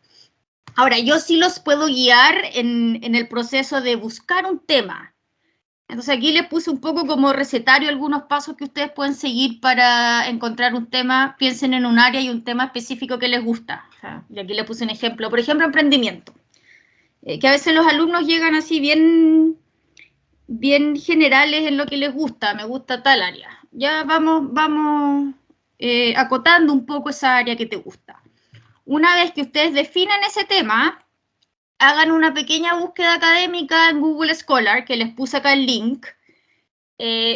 Ahora, yo sí los puedo guiar en el proceso de buscar un tema. Entonces aquí les puse un poco como recetario algunos pasos que ustedes pueden seguir para encontrar un tema. Piensen en un área y un tema específico que les gusta. O sea, y aquí les puse un ejemplo. Por ejemplo, emprendimiento. Que a veces los alumnos llegan así bien generales en lo que les gusta. Me gusta tal área. Ya vamos acotando un poco esa área que te gusta. Una vez que ustedes definan ese tema, hagan una pequeña búsqueda académica en Google Scholar, que les puse acá el link,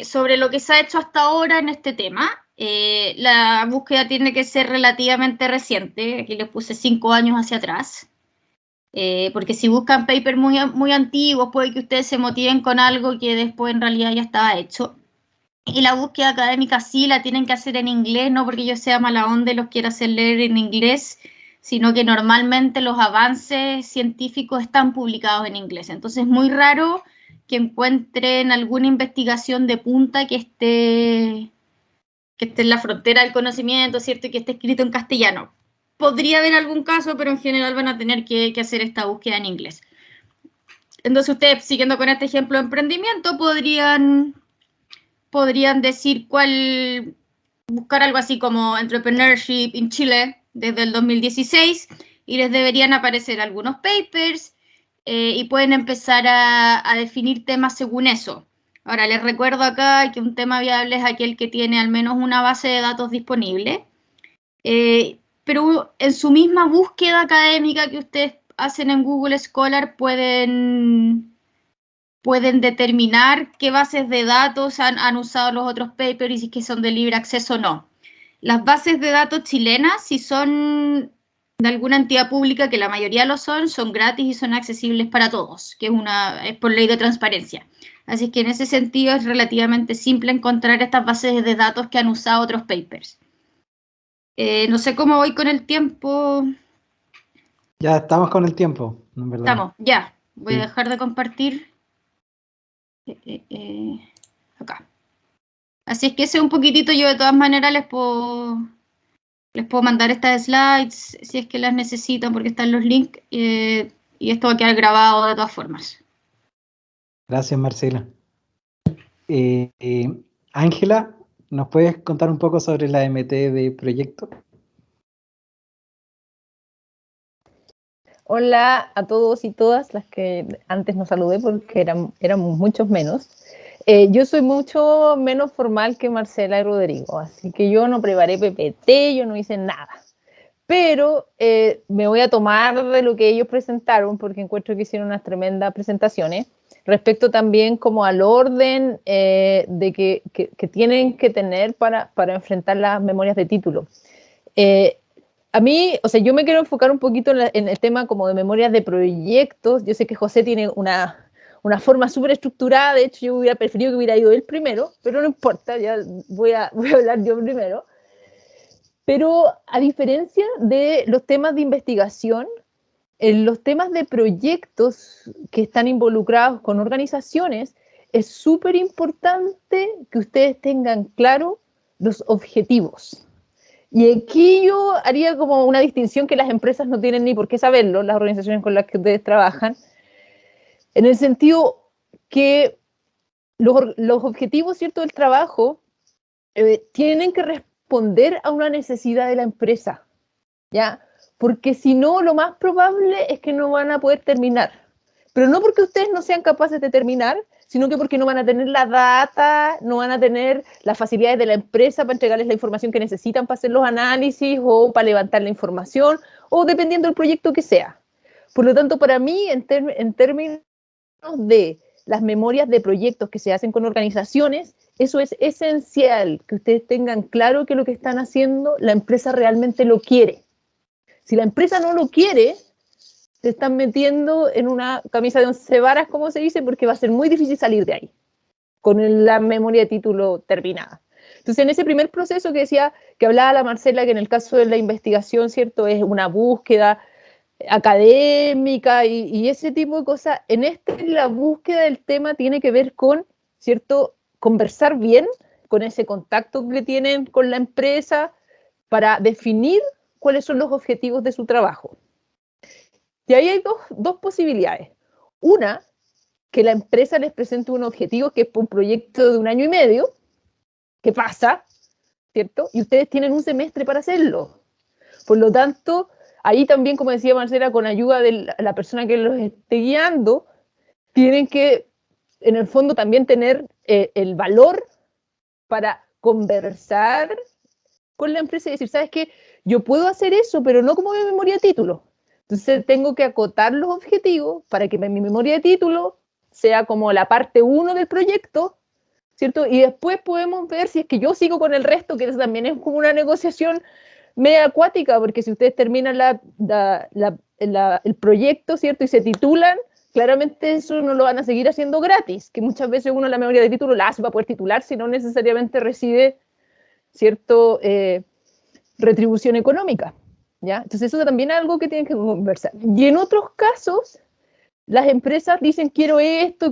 sobre lo que se ha hecho hasta ahora en este tema. La búsqueda tiene que ser relativamente reciente, aquí les puse 5 años hacia atrás, porque si buscan papers muy antiguos, puede que ustedes se motiven con algo que después en realidad ya estaba hecho. Y la búsqueda académica sí la tienen que hacer en inglés, no porque yo sea mala onda y los quiera hacer leer en inglés, sino que normalmente los avances científicos están publicados en inglés. Entonces es muy raro que encuentren alguna investigación de punta que esté en la frontera del conocimiento, ¿cierto? Y que esté escrito en castellano. Podría haber algún caso, pero en general van a tener que hacer esta búsqueda en inglés. Entonces ustedes, siguiendo con este ejemplo de emprendimiento, podrían decir buscar algo así como Entrepreneurship in Chile desde el 2016 y les deberían aparecer algunos papers y pueden empezar a definir temas según eso. Ahora, les recuerdo acá que un tema viable es aquel que tiene al menos una base de datos disponible, pero en su misma búsqueda académica que ustedes hacen en Google Scholar pueden determinar qué bases de datos han usado los otros papers y si es que son de libre acceso o no. Las bases de datos chilenas, si son de alguna entidad pública, que la mayoría lo son gratis y son accesibles para todos, que es por ley de transparencia. Así que en ese sentido es relativamente simple encontrar estas bases de datos que han usado otros papers. No sé cómo voy con el tiempo. Ya estamos con el tiempo, en verdad. Estamos, ya. Voy Sí. a dejar de compartir. Acá. Así es que ese un poquitito, yo de todas maneras les puedo mandar estas slides si es que las necesitan porque están los links y esto va a quedar grabado de todas formas. Gracias, Marcela. Ángela, ¿nos puedes contar un poco sobre la MT de proyecto? Hola a todos y todas las que antes no saludé porque éramos muchos menos. Yo soy mucho menos formal que Marcela y Rodrigo, así que yo no preparé PPT, yo no hice nada. Pero me voy a tomar de lo que ellos presentaron porque encuentro que hicieron unas tremendas presentaciones respecto también como al orden de que tienen que tener para enfrentar las memorias de título. A mí, o sea, yo me quiero enfocar un poquito en el tema como de memorias de proyectos. Yo sé que José tiene una forma súper estructurada, de hecho yo hubiera preferido que hubiera ido él primero, pero no importa, ya voy a hablar yo primero. Pero a diferencia de los temas de investigación, en los temas de proyectos que están involucrados con organizaciones, es súper importante que ustedes tengan claro los objetivos. Y aquí yo haría como una distinción que las empresas no tienen ni por qué saberlo, las organizaciones con las que ustedes trabajan, en el sentido que los objetivos, ¿cierto?, del trabajo tienen que responder a una necesidad de la empresa, ¿ya? porque si no, lo más probable es que no van a poder terminar. Pero no porque ustedes no sean capaces de terminar, sino que porque no van a tener la data, no van a tener las facilidades de la empresa para entregarles la información que necesitan para hacer los análisis o para levantar la información, o dependiendo del proyecto que sea. Por lo tanto, para mí, en términos de las memorias de proyectos que se hacen con organizaciones, eso es esencial, que ustedes tengan claro que lo que están haciendo, la empresa realmente lo quiere. Si la empresa no lo quiere, se están metiendo en una camisa de 11 varas, como se dice, porque va a ser muy difícil salir de ahí, con la memoria de título terminada. Entonces, en ese primer proceso que decía, que hablaba la Marcela, que en el caso de la investigación, ¿cierto?, es una búsqueda académica y ese tipo de cosas, en la búsqueda del tema tiene que ver con, ¿cierto?, conversar bien, con ese contacto que tienen con la empresa, para definir cuáles son los objetivos de su trabajo. Y ahí hay dos posibilidades. Una, que la empresa les presente un objetivo que es un proyecto de 1 año y medio, que pasa, ¿cierto? Y ustedes tienen un semestre para hacerlo. Por lo tanto, ahí también, como decía Marcela, con ayuda de la persona que los esté guiando, tienen que, en el fondo, también tener el valor para conversar con la empresa y decir, ¿sabes qué? Yo puedo hacer eso, pero no como mi memoria de título. Entonces tengo que acotar los objetivos para que mi memoria de título sea como la parte 1 del proyecto, ¿cierto? Y después podemos ver si es que yo sigo con el resto, que eso también es como una negociación media acuática, porque si ustedes terminan el proyecto, ¿cierto? Y se titulan, claramente eso no lo van a seguir haciendo gratis, que muchas veces uno la memoria de título la hace para poder titular, si no necesariamente recibe, ¿cierto?, retribución económica, ¿ya? Entonces eso también es algo que tienen que conversar. Y en otros casos, las empresas dicen quiero esto,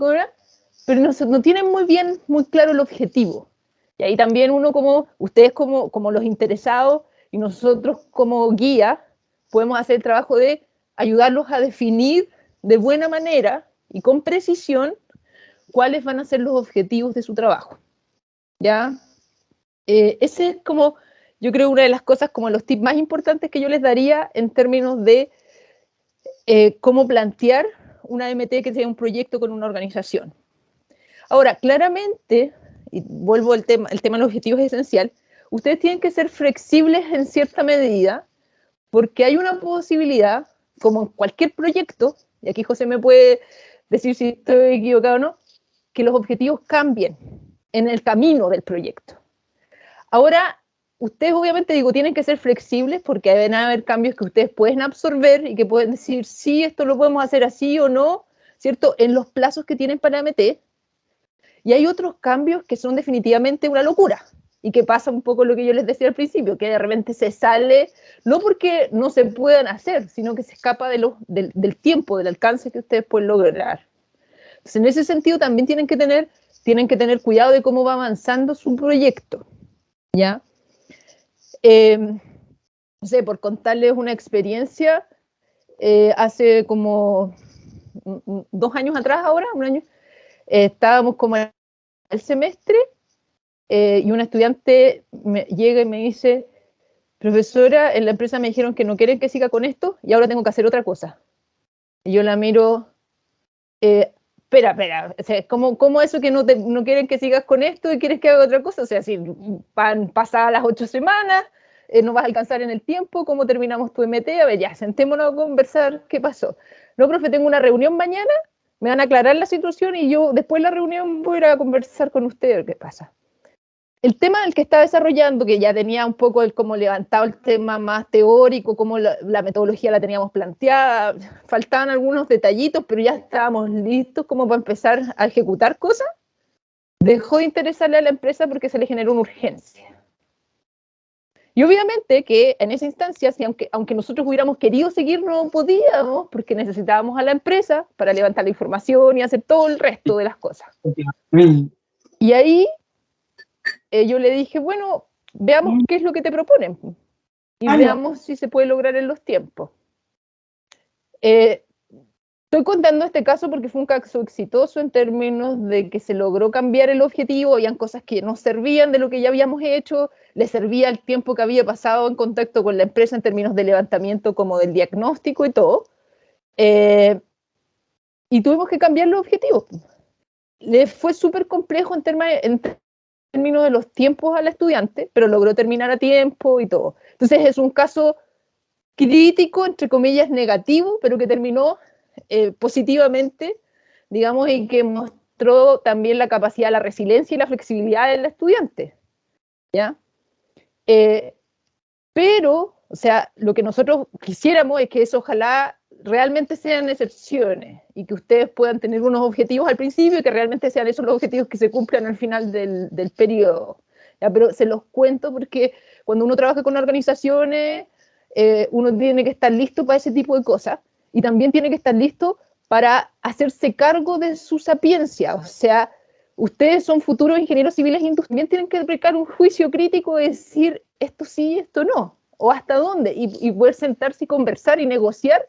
pero no tienen muy claro el objetivo. Y ahí también ustedes como los interesados y nosotros como guía, podemos hacer el trabajo de ayudarlos a definir de buena manera y con precisión cuáles van a ser los objetivos de su trabajo, ¿ya? Ese es como, yo creo, una de las cosas, como los tips más importantes que yo les daría en términos de cómo plantear una MT que sea un proyecto con una organización. Ahora, claramente, y vuelvo al tema, el tema de los objetivos es esencial, ustedes tienen que ser flexibles en cierta medida, porque hay una posibilidad, como en cualquier proyecto, y aquí José me puede decir si estoy equivocado o no, que los objetivos cambien en el camino del proyecto. Ahora, ustedes obviamente tienen que ser flexibles porque deben haber cambios que ustedes pueden absorber y que pueden decir, sí, esto lo podemos hacer así o no, ¿cierto? En los plazos que tienen para MT. Y hay otros cambios que son definitivamente una locura y que pasa un poco lo que yo les decía al principio, que de repente se sale, no porque no se puedan hacer, sino que se escapa del tiempo, del alcance que ustedes pueden lograr. Entonces, en ese sentido también tienen que tener cuidado de cómo va avanzando su proyecto, ¿ya? No sé, por contarles una experiencia, hace como 2 años atrás ahora, 1 año, estábamos como en el semestre y una estudiante llega y me dice, profesora, en la empresa me dijeron que no quieren que siga con esto y ahora tengo que hacer otra cosa. Y yo la miro, espera, o sea, ¿cómo eso que no quieren que sigas con esto y quieres que haga otra cosa? O sea, si van pasadas las 8 semanas, no vas a alcanzar en el tiempo, ¿cómo terminamos tu MT? A ver, ya, sentémonos a conversar, ¿qué pasó? No, profe, tengo una reunión mañana, me van a aclarar la situación y yo después de la reunión voy a ir a conversar con ustedes, ¿qué pasa? El tema del que estaba desarrollando, que ya tenía un poco como levantado el tema más teórico, como la metodología la teníamos planteada, faltaban algunos detallitos, pero ya estábamos listos como para empezar a ejecutar cosas, dejó de interesarle a la empresa porque se le generó una urgencia. Y obviamente que en esa instancia, si aunque nosotros hubiéramos querido seguir, no podíamos, porque necesitábamos a la empresa para levantar la información y hacer todo el resto de las cosas. Y ahí yo le dije, bueno, veamos qué es lo que te proponen y veamos si se puede lograr en los tiempos. Estoy contando este caso porque fue un caso exitoso en términos de que se logró cambiar el objetivo, habían cosas que no servían de lo que ya habíamos hecho, le servía el tiempo que había pasado en contacto con la empresa en términos de levantamiento como del diagnóstico y todo, y tuvimos que cambiar los objetivos. Le fue súper complejo en términos de los tiempos al estudiante, pero logró terminar a tiempo y todo. Entonces es un caso crítico, entre comillas, negativo, pero que terminó positivamente, digamos, y que mostró también la capacidad, la resiliencia y la flexibilidad del estudiante, ¿ya? Pero, o sea, lo que nosotros quisiéramos es que eso ojalá realmente sean excepciones y que ustedes puedan tener unos objetivos al principio y que realmente sean esos los objetivos que se cumplan al final del periodo. ¿Ya? Pero se los cuento porque cuando uno trabaja con organizaciones, uno tiene que estar listo para ese tipo de cosas y también tiene que estar listo para hacerse cargo de su sapiencia. O sea, ustedes son futuros ingenieros civiles y también tienen que aplicar un juicio crítico y decir esto sí, esto no, o hasta dónde, y poder sentarse y conversar y negociar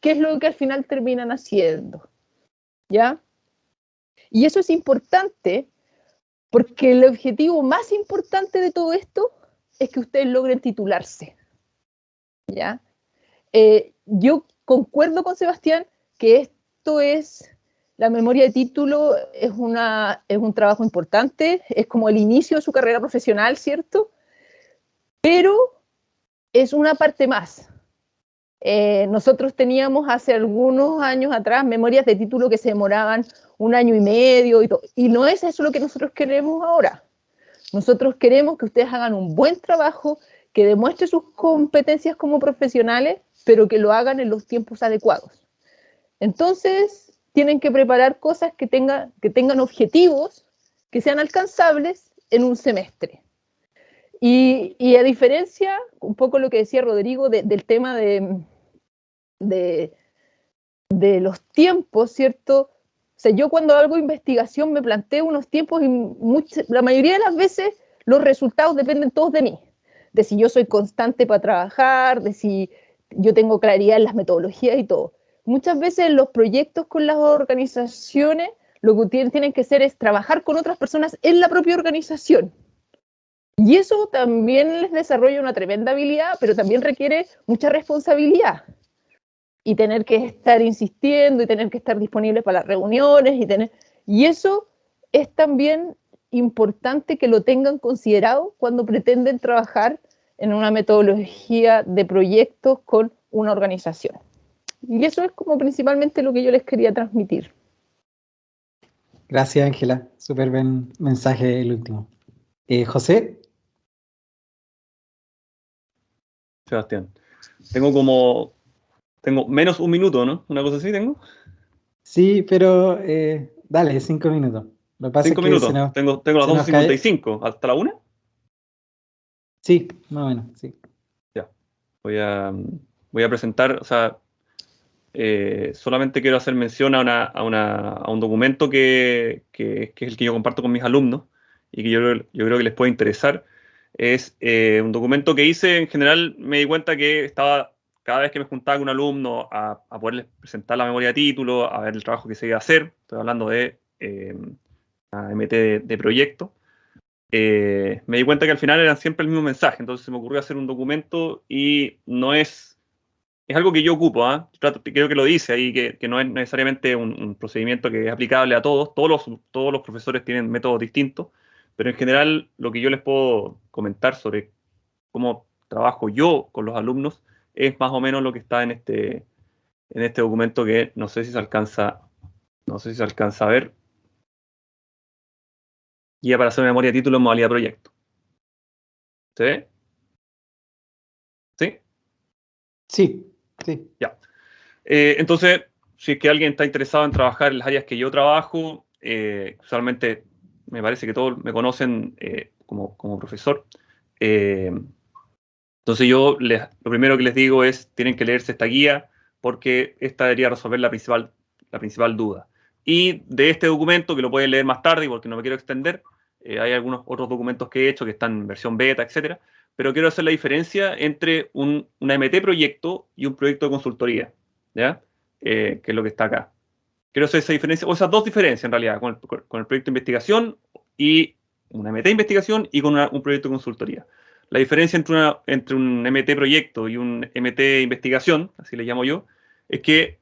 qué es lo que al final terminan haciendo. ¿Ya? Y eso es importante porque el objetivo más importante de todo esto es que ustedes logren titularse. ¿Ya? Yo concuerdo con Sebastián que esto es, la memoria de título es un trabajo importante, es como el inicio de su carrera profesional, ¿cierto? Pero es una parte más. Nosotros teníamos hace algunos años atrás memorias de título que se demoraban 1 año y medio y no es eso lo que nosotros queremos ahora. Nosotros queremos que ustedes hagan un buen trabajo, que demuestren sus competencias como profesionales, pero que lo hagan en los tiempos adecuados. Entonces, tienen que preparar cosas que tengan objetivos que sean alcanzables en un semestre. Y a diferencia, un poco lo que decía Rodrigo del tema de los tiempos, ¿cierto? O sea, yo cuando hago investigación me planteo unos tiempos y la mayoría de las veces los resultados dependen todos de mí, de si yo soy constante para trabajar, de si yo tengo claridad en las metodologías y todo. Muchas veces los proyectos con las organizaciones lo que tienen que hacer es trabajar con otras personas en la propia organización. Y eso también les desarrolla una tremenda habilidad, pero también requiere mucha responsabilidad. Y tener que estar insistiendo y tener que estar disponibles para las reuniones y eso es también importante que lo tengan considerado cuando pretenden trabajar en una metodología de proyectos con una organización. Y eso es como principalmente lo que yo les quería transmitir. Gracias, Ángela. Súper buen mensaje el último. José. Sebastián. Tengo menos un minuto, ¿no? Una cosa así tengo. Sí, pero dale, 5 minutos. Lo que pasa 5 es que minutos. Tengo las 12:55. ¿Hasta la 1? Sí, más o menos, sí. Ya. Voy a presentar, o sea, solamente quiero hacer mención a un documento que es el que yo comparto con mis alumnos y que yo creo que les puede interesar. Es un documento que hice, en general me di cuenta que cada vez que me juntaba con un alumno a poderles presentar la memoria de título, a ver el trabajo que se iba a hacer, estoy hablando de la MT de proyecto, me di cuenta que al final eran siempre el mismo mensaje, entonces se me ocurrió hacer un documento y no es algo que yo ocupo, creo que lo dice ahí, que no es necesariamente un procedimiento que es aplicable a todos. Todos los profesores tienen métodos distintos, pero en general lo que yo les puedo comentar sobre cómo trabajo yo con los alumnos es más o menos lo que está en este documento que no sé si se alcanza a ver. Guía para hacer memoria de título en modalidad proyecto. ¿Se ve? ¿Sí? Sí, sí. Ya. Entonces, si es que alguien está interesado en trabajar en las áreas que yo trabajo, usualmente me parece que todos me conocen como profesor. Entonces lo primero que les digo es, tienen que leerse esta guía porque esta debería resolver la principal duda. Y de este documento, que lo pueden leer más tarde porque no me quiero extender, hay algunos otros documentos que he hecho que están en versión beta, etcétera, pero quiero hacer la diferencia entre una MT proyecto y un proyecto de consultoría, ¿ya? que es lo que está acá. Quiero hacer esa diferencia, o esas dos diferencias en realidad, con el proyecto de investigación y una MT de investigación y con un proyecto de consultoría. La diferencia entre un MT proyecto y un MT de investigación, así le llamo yo, es que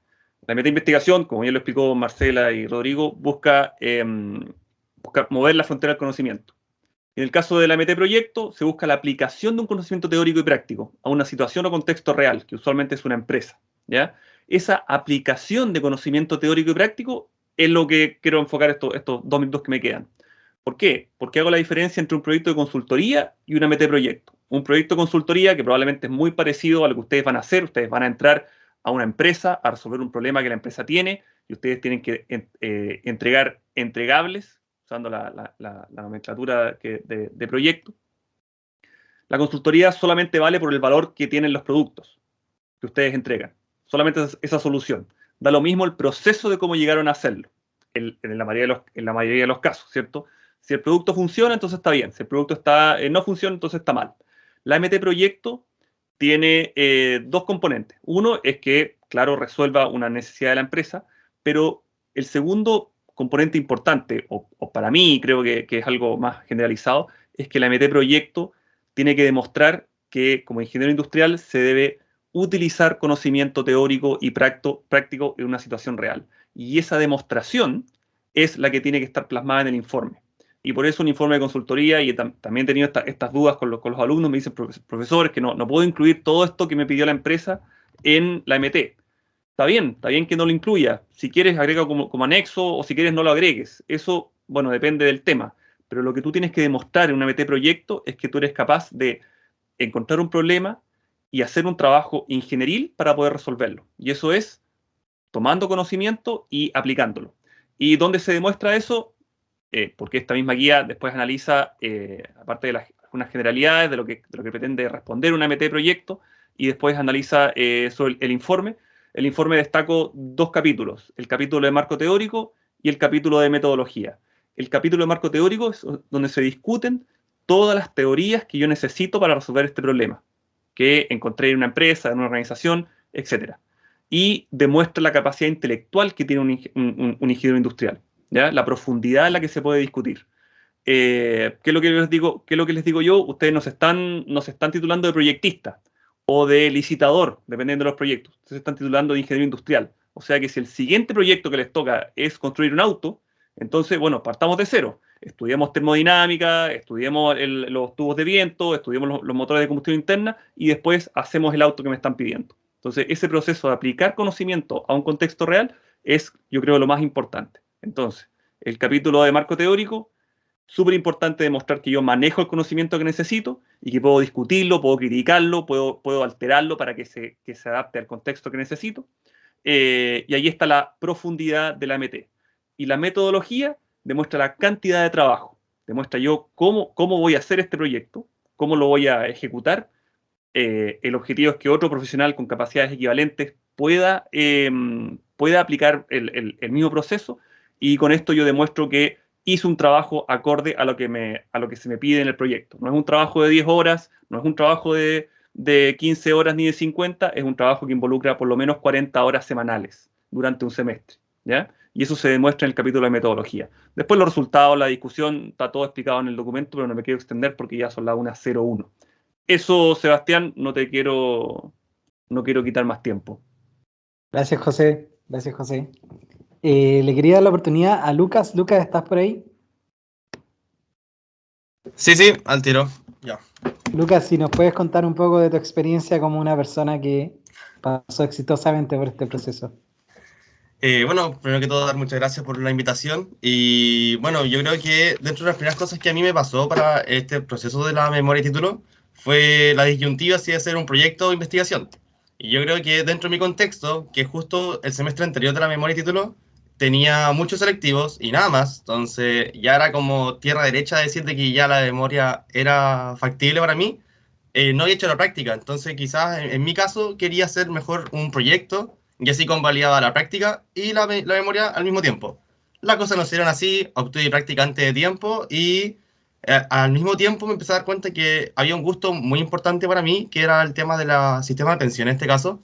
la MT de investigación, como ya lo explicó Marcela y Rodrigo, busca mover la frontera del conocimiento. En el caso de la MT proyecto, se busca la aplicación de un conocimiento teórico y práctico a una situación o contexto real, que usualmente es una empresa, ¿ya? Esa aplicación de conocimiento teórico y práctico es lo que quiero enfocar estos 2 minutos que me quedan. ¿Por qué? Porque hago la diferencia entre un proyecto de consultoría y una MT proyecto. Un proyecto de consultoría que probablemente es muy parecido a lo que ustedes van a hacer. Ustedes van a entrar a una empresa a resolver un problema que la empresa tiene y ustedes tienen que entregar entregables, usando la nomenclatura de proyecto. La consultoría solamente vale por el valor que tienen los productos que ustedes entregan. Solamente esa solución. Da lo mismo el proceso de cómo llegaron a hacerlo, en la mayoría de los casos, ¿cierto? Si el producto funciona, entonces está bien. Si el producto no funciona, entonces está mal. La MT Proyecto tiene 2 componentes. Uno es que, claro, resuelva una necesidad de la empresa, pero el segundo componente importante, o para mí creo que es algo más generalizado, es que la MT Proyecto tiene que demostrar que como ingeniero industrial se debe utilizar conocimiento teórico y práctico en una situación real. Y esa demostración es la que tiene que estar plasmada en el informe. Y por eso un informe de consultoría, y también he tenido estas dudas con los alumnos, me dicen, profesores, que no puedo incluir todo esto que me pidió la empresa en la MT. Está bien que no lo incluya. Si quieres, agrega como anexo, o si quieres, no lo agregues. Eso, bueno, depende del tema. Pero lo que tú tienes que demostrar en una MT proyecto es que tú eres capaz de encontrar un problema y hacer un trabajo ingenieril para poder resolverlo. Y eso es tomando conocimiento y aplicándolo. ¿Y dónde se demuestra eso? Porque esta misma guía después analiza, aparte de algunas generalidades de lo que pretende responder una MT proyecto, y después analiza sobre el informe. El informe destaco 2 capítulos, el capítulo de marco teórico y el capítulo de metodología. El capítulo de marco teórico es donde se discuten todas las teorías que yo necesito para resolver este problema, que encontré en una empresa, en una organización, etc. Y demuestra la capacidad intelectual que tiene un ingeniero industrial, ¿ya? La profundidad en la que se puede discutir. ¿Qué es lo que les digo? ¿Qué es lo que les digo yo? Ustedes no se están titulando de proyectista o de licitador, dependiendo de los proyectos. Ustedes se están titulando de ingeniero industrial. O sea que si el siguiente proyecto que les toca es construir un auto, entonces, bueno, partamos de cero. Estudiamos termodinámica, estudiamos los tubos de viento, estudiamos los motores de combustión interna y después hacemos el auto que me están pidiendo. Entonces, ese proceso de aplicar conocimiento a un contexto real es, yo creo, lo más importante. Entonces, el capítulo de marco teórico, súper importante demostrar que yo manejo el conocimiento que necesito y que puedo discutirlo, puedo criticarlo, puedo alterarlo para que se adapte al contexto que necesito. Y ahí está la profundidad de la MT. Y la metodología demuestra la cantidad de trabajo, demuestra yo cómo voy a hacer este proyecto, cómo lo voy a ejecutar. El objetivo es que otro profesional con capacidades equivalentes pueda aplicar el mismo proceso, y con esto yo demuestro que hice un trabajo acorde a lo que se me pide en el proyecto. No es un trabajo de 10 horas, no es un trabajo de 15 horas ni de 50, es un trabajo que involucra por lo menos 40 horas semanales durante un semestre, ¿ya? Y eso se demuestra en el capítulo de metodología. Después los resultados, la discusión, está todo explicado en el documento, pero no me quiero extender porque ya son las 1:01. Eso, Sebastián, no quiero quitar más tiempo. Gracias, José. Gracias, José. Le quería dar la oportunidad a Lucas. Lucas, ¿estás por ahí? Sí, al tiro. Ya. Lucas, si nos puedes contar un poco de tu experiencia como una persona que pasó exitosamente por este proceso. Bueno, primero que todo, dar muchas gracias por la invitación. Y bueno, yo creo que dentro de las primeras cosas que a mí me pasó para este proceso de la memoria y título fue la disyuntiva si hacer un proyecto o investigación. Y yo creo que dentro de mi contexto, que justo el semestre anterior de la memoria y título tenía muchos selectivos y nada más, entonces ya era como tierra derecha decir de que ya la memoria era factible para mí. No había hecho la práctica, entonces quizás en mi caso quería hacer mejor un proyecto y así convalidaba la práctica y la memoria al mismo tiempo. Las cosas no se dieron así, obtuve práctica antes de tiempo y al mismo tiempo me empecé a dar cuenta que había un gusto muy importante para mí, que era el tema del sistema de pensión en este caso.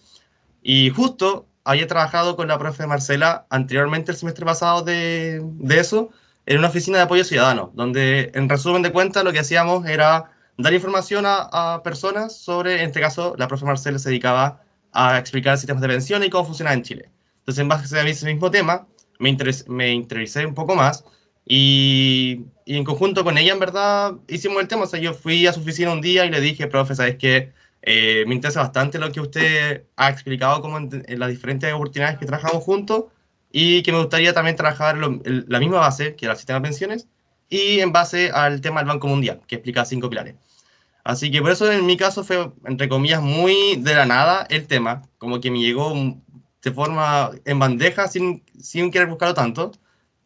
Y justo había trabajado con la profe Marcela anteriormente el semestre pasado de eso, en una oficina de apoyo ciudadano, donde en resumen de cuentas lo que hacíamos era dar información a personas sobre, en este caso, la profe Marcela se dedicaba a explicar sistemas de pensión y cómo funciona en Chile. Entonces, en base a ese mismo tema, me interesé un poco más y en conjunto con ella, en verdad, hicimos el tema. O sea, yo fui a su oficina un día y le dije, profe, ¿sabes qué? Me interesa bastante lo que usted ha explicado como en las diferentes oportunidades que trabajamos juntos y que me gustaría también trabajar la misma base, que era el sistema de pensiones, y en base al tema del Banco Mundial, que explica 5 pilares. Así que por eso en mi caso fue, entre comillas, muy de la nada el tema, como que me llegó de forma en bandeja sin querer buscarlo tanto.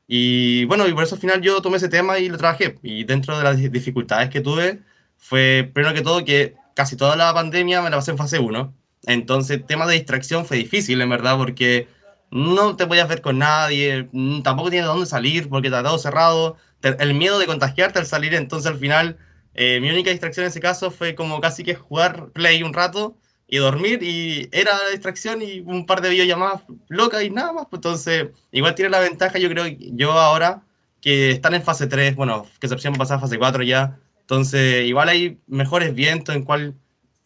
Y bueno, y por eso al final yo tomé ese tema y lo trabajé. Y dentro de las dificultades que tuve, fue primero que todo que casi toda la pandemia me la pasé en fase uno. Entonces, el tema de distracción fue difícil, en verdad, porque no te podías ver con nadie, tampoco tienes de dónde salir porque está todo cerrado, el miedo de contagiarte al salir, entonces al final mi única distracción en ese caso fue como casi que jugar Play un rato y dormir y era la distracción y un par de videollamadas locas y nada más. Pues entonces, igual tiene la ventaja, yo creo, yo ahora que están en fase 3 bueno, que se opción pasar a fase 4 ya, entonces igual hay mejores vientos en cual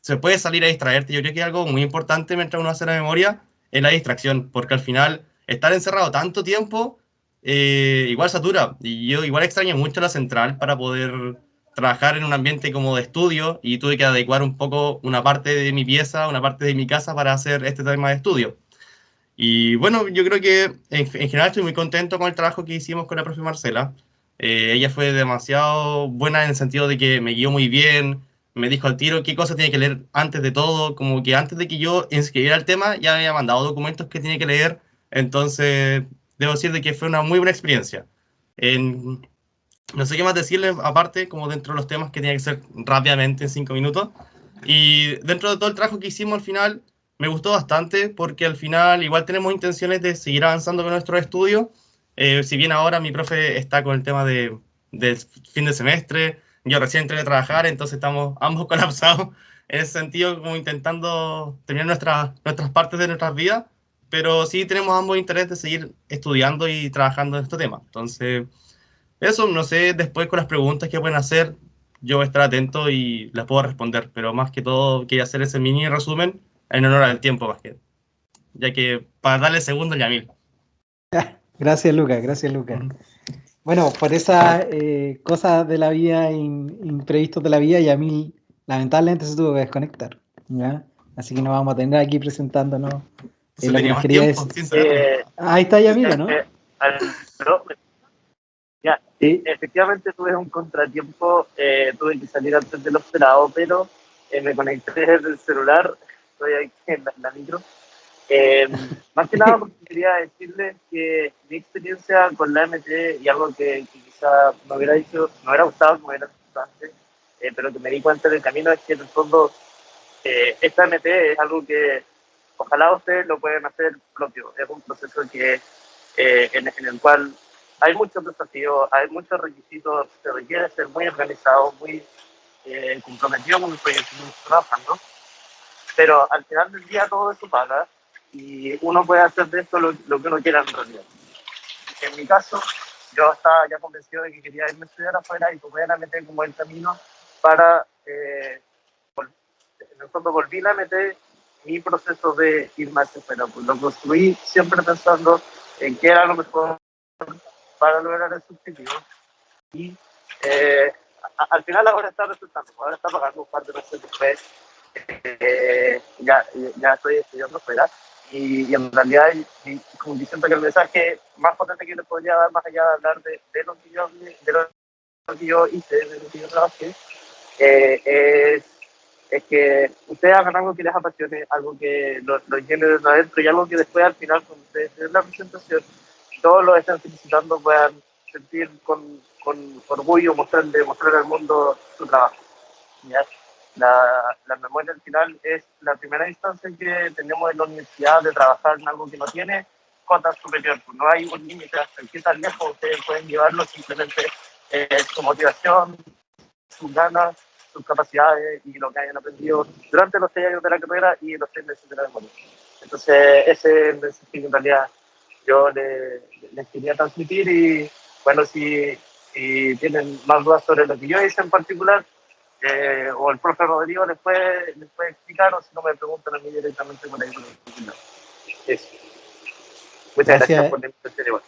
se puede salir a distraerte. Yo creo que es algo muy importante mientras uno hace la memoria, es la distracción, porque al final estar encerrado tanto tiempo igual satura. Y yo igual extraño mucho la central para poder trabajar en un ambiente como de estudio y tuve que adecuar un poco una parte de mi pieza, una parte de mi casa para hacer este tema de estudio. Y bueno, yo creo que en general estoy muy contento con el trabajo que hicimos con la profe Marcela. Ella fue demasiado buena en el sentido de que me guió muy bien, me dijo al tiro qué cosas tiene que leer antes de todo, como que antes de que yo inscribiera el tema ya me había mandado documentos que tenía que leer, entonces debo decir de que fue una muy buena experiencia. En, no sé qué más decirles aparte, como dentro de los temas que tenía que ser rápidamente en 5 minutos. Y dentro de todo el trabajo que hicimos al final, me gustó bastante porque al final igual tenemos intenciones de seguir avanzando con nuestro estudio. Si bien ahora mi profe está con el tema del fin de semestre, yo recién entré a trabajar, entonces estamos ambos colapsados en ese sentido, como intentando terminar nuestras partes de nuestras vidas, pero sí tenemos ambos interés de seguir estudiando y trabajando en este tema. Entonces, eso, no sé, después con las preguntas que pueden hacer, yo voy a estar atento y las puedo responder, pero más que todo quería hacer ese mini resumen en honor al tiempo, más que, ya que para darle segundo al Yamil. Gracias, Lucas, gracias, Lucas. Bueno, por esas cosas de la vida, imprevistos de la vida, Yamil lamentablemente se tuvo que desconectar, ¿ya? Así que nos vamos a tener aquí presentándonos Se lo que tenía nos más quería tiempo, decir. sin saberlo. Ahí está Yamil, ¿no? Pero, ya, Sí. efectivamente tuve un contratiempo, tuve que salir antes de lo esperado, pero me conecté desde el celular, estoy aquí en la micro. Más que nada porque quería decirles que mi experiencia con la MT y algo que quizá me hubiera dicho, me hubiera gustado, me hubiera gustado antes, pero que me di cuenta en el camino es que en el fondo esta MT es algo que ojalá ustedes lo puedan hacer propio. Es un proceso que en el cual hay muchos desafíos, hay muchos requisitos, se requiere ser muy organizado, muy comprometido con el proyecto que uno está trabajando, pero al final del día todo eso paga y uno puede hacer de esto lo que uno quiera en realidad. En mi caso, yo estaba ya convencido de que quería irme a estudiar afuera y tomé la MT como el camino para, en el fondo volví a meter mi proceso de irme hacia afuera, pues lo construí siempre pensando en qué era lo mejor para lograr ese objetivo y al final ahora está resultando, ahora está pagando un par de meses después, ya estoy estudiando afuera y en realidad como diciendo que el mensaje más potente que les podría dar más allá de hablar de lo que yo hice, de lo que yo trabajé, es que ustedes hagan algo que les apasione, algo que los llene desde adentro y algo que después al final, desde la presentación, todos los están felicitando puedan sentir con orgullo, mostrar al mundo su trabajo. ¿Ya? La memoria al final es la primera instancia que tenemos en la universidad de trabajar en algo que no tiene cota superior. No hay un límite hasta qué tan lejos ustedes pueden llevarlo, simplemente su motivación, sus ganas, sus capacidades y lo que hayan aprendido durante los 6 años de la carrera y los 6 meses de la memoria. Entonces, ese es el mensaje que en realidad yo les quería transmitir. Y bueno, si tienen más dudas sobre lo que yo hice en particular, o el profe Rodrigo les puede explicar, o si no me preguntan a mí directamente por ahí. Eso. Muchas gracias por la invitación. Igual.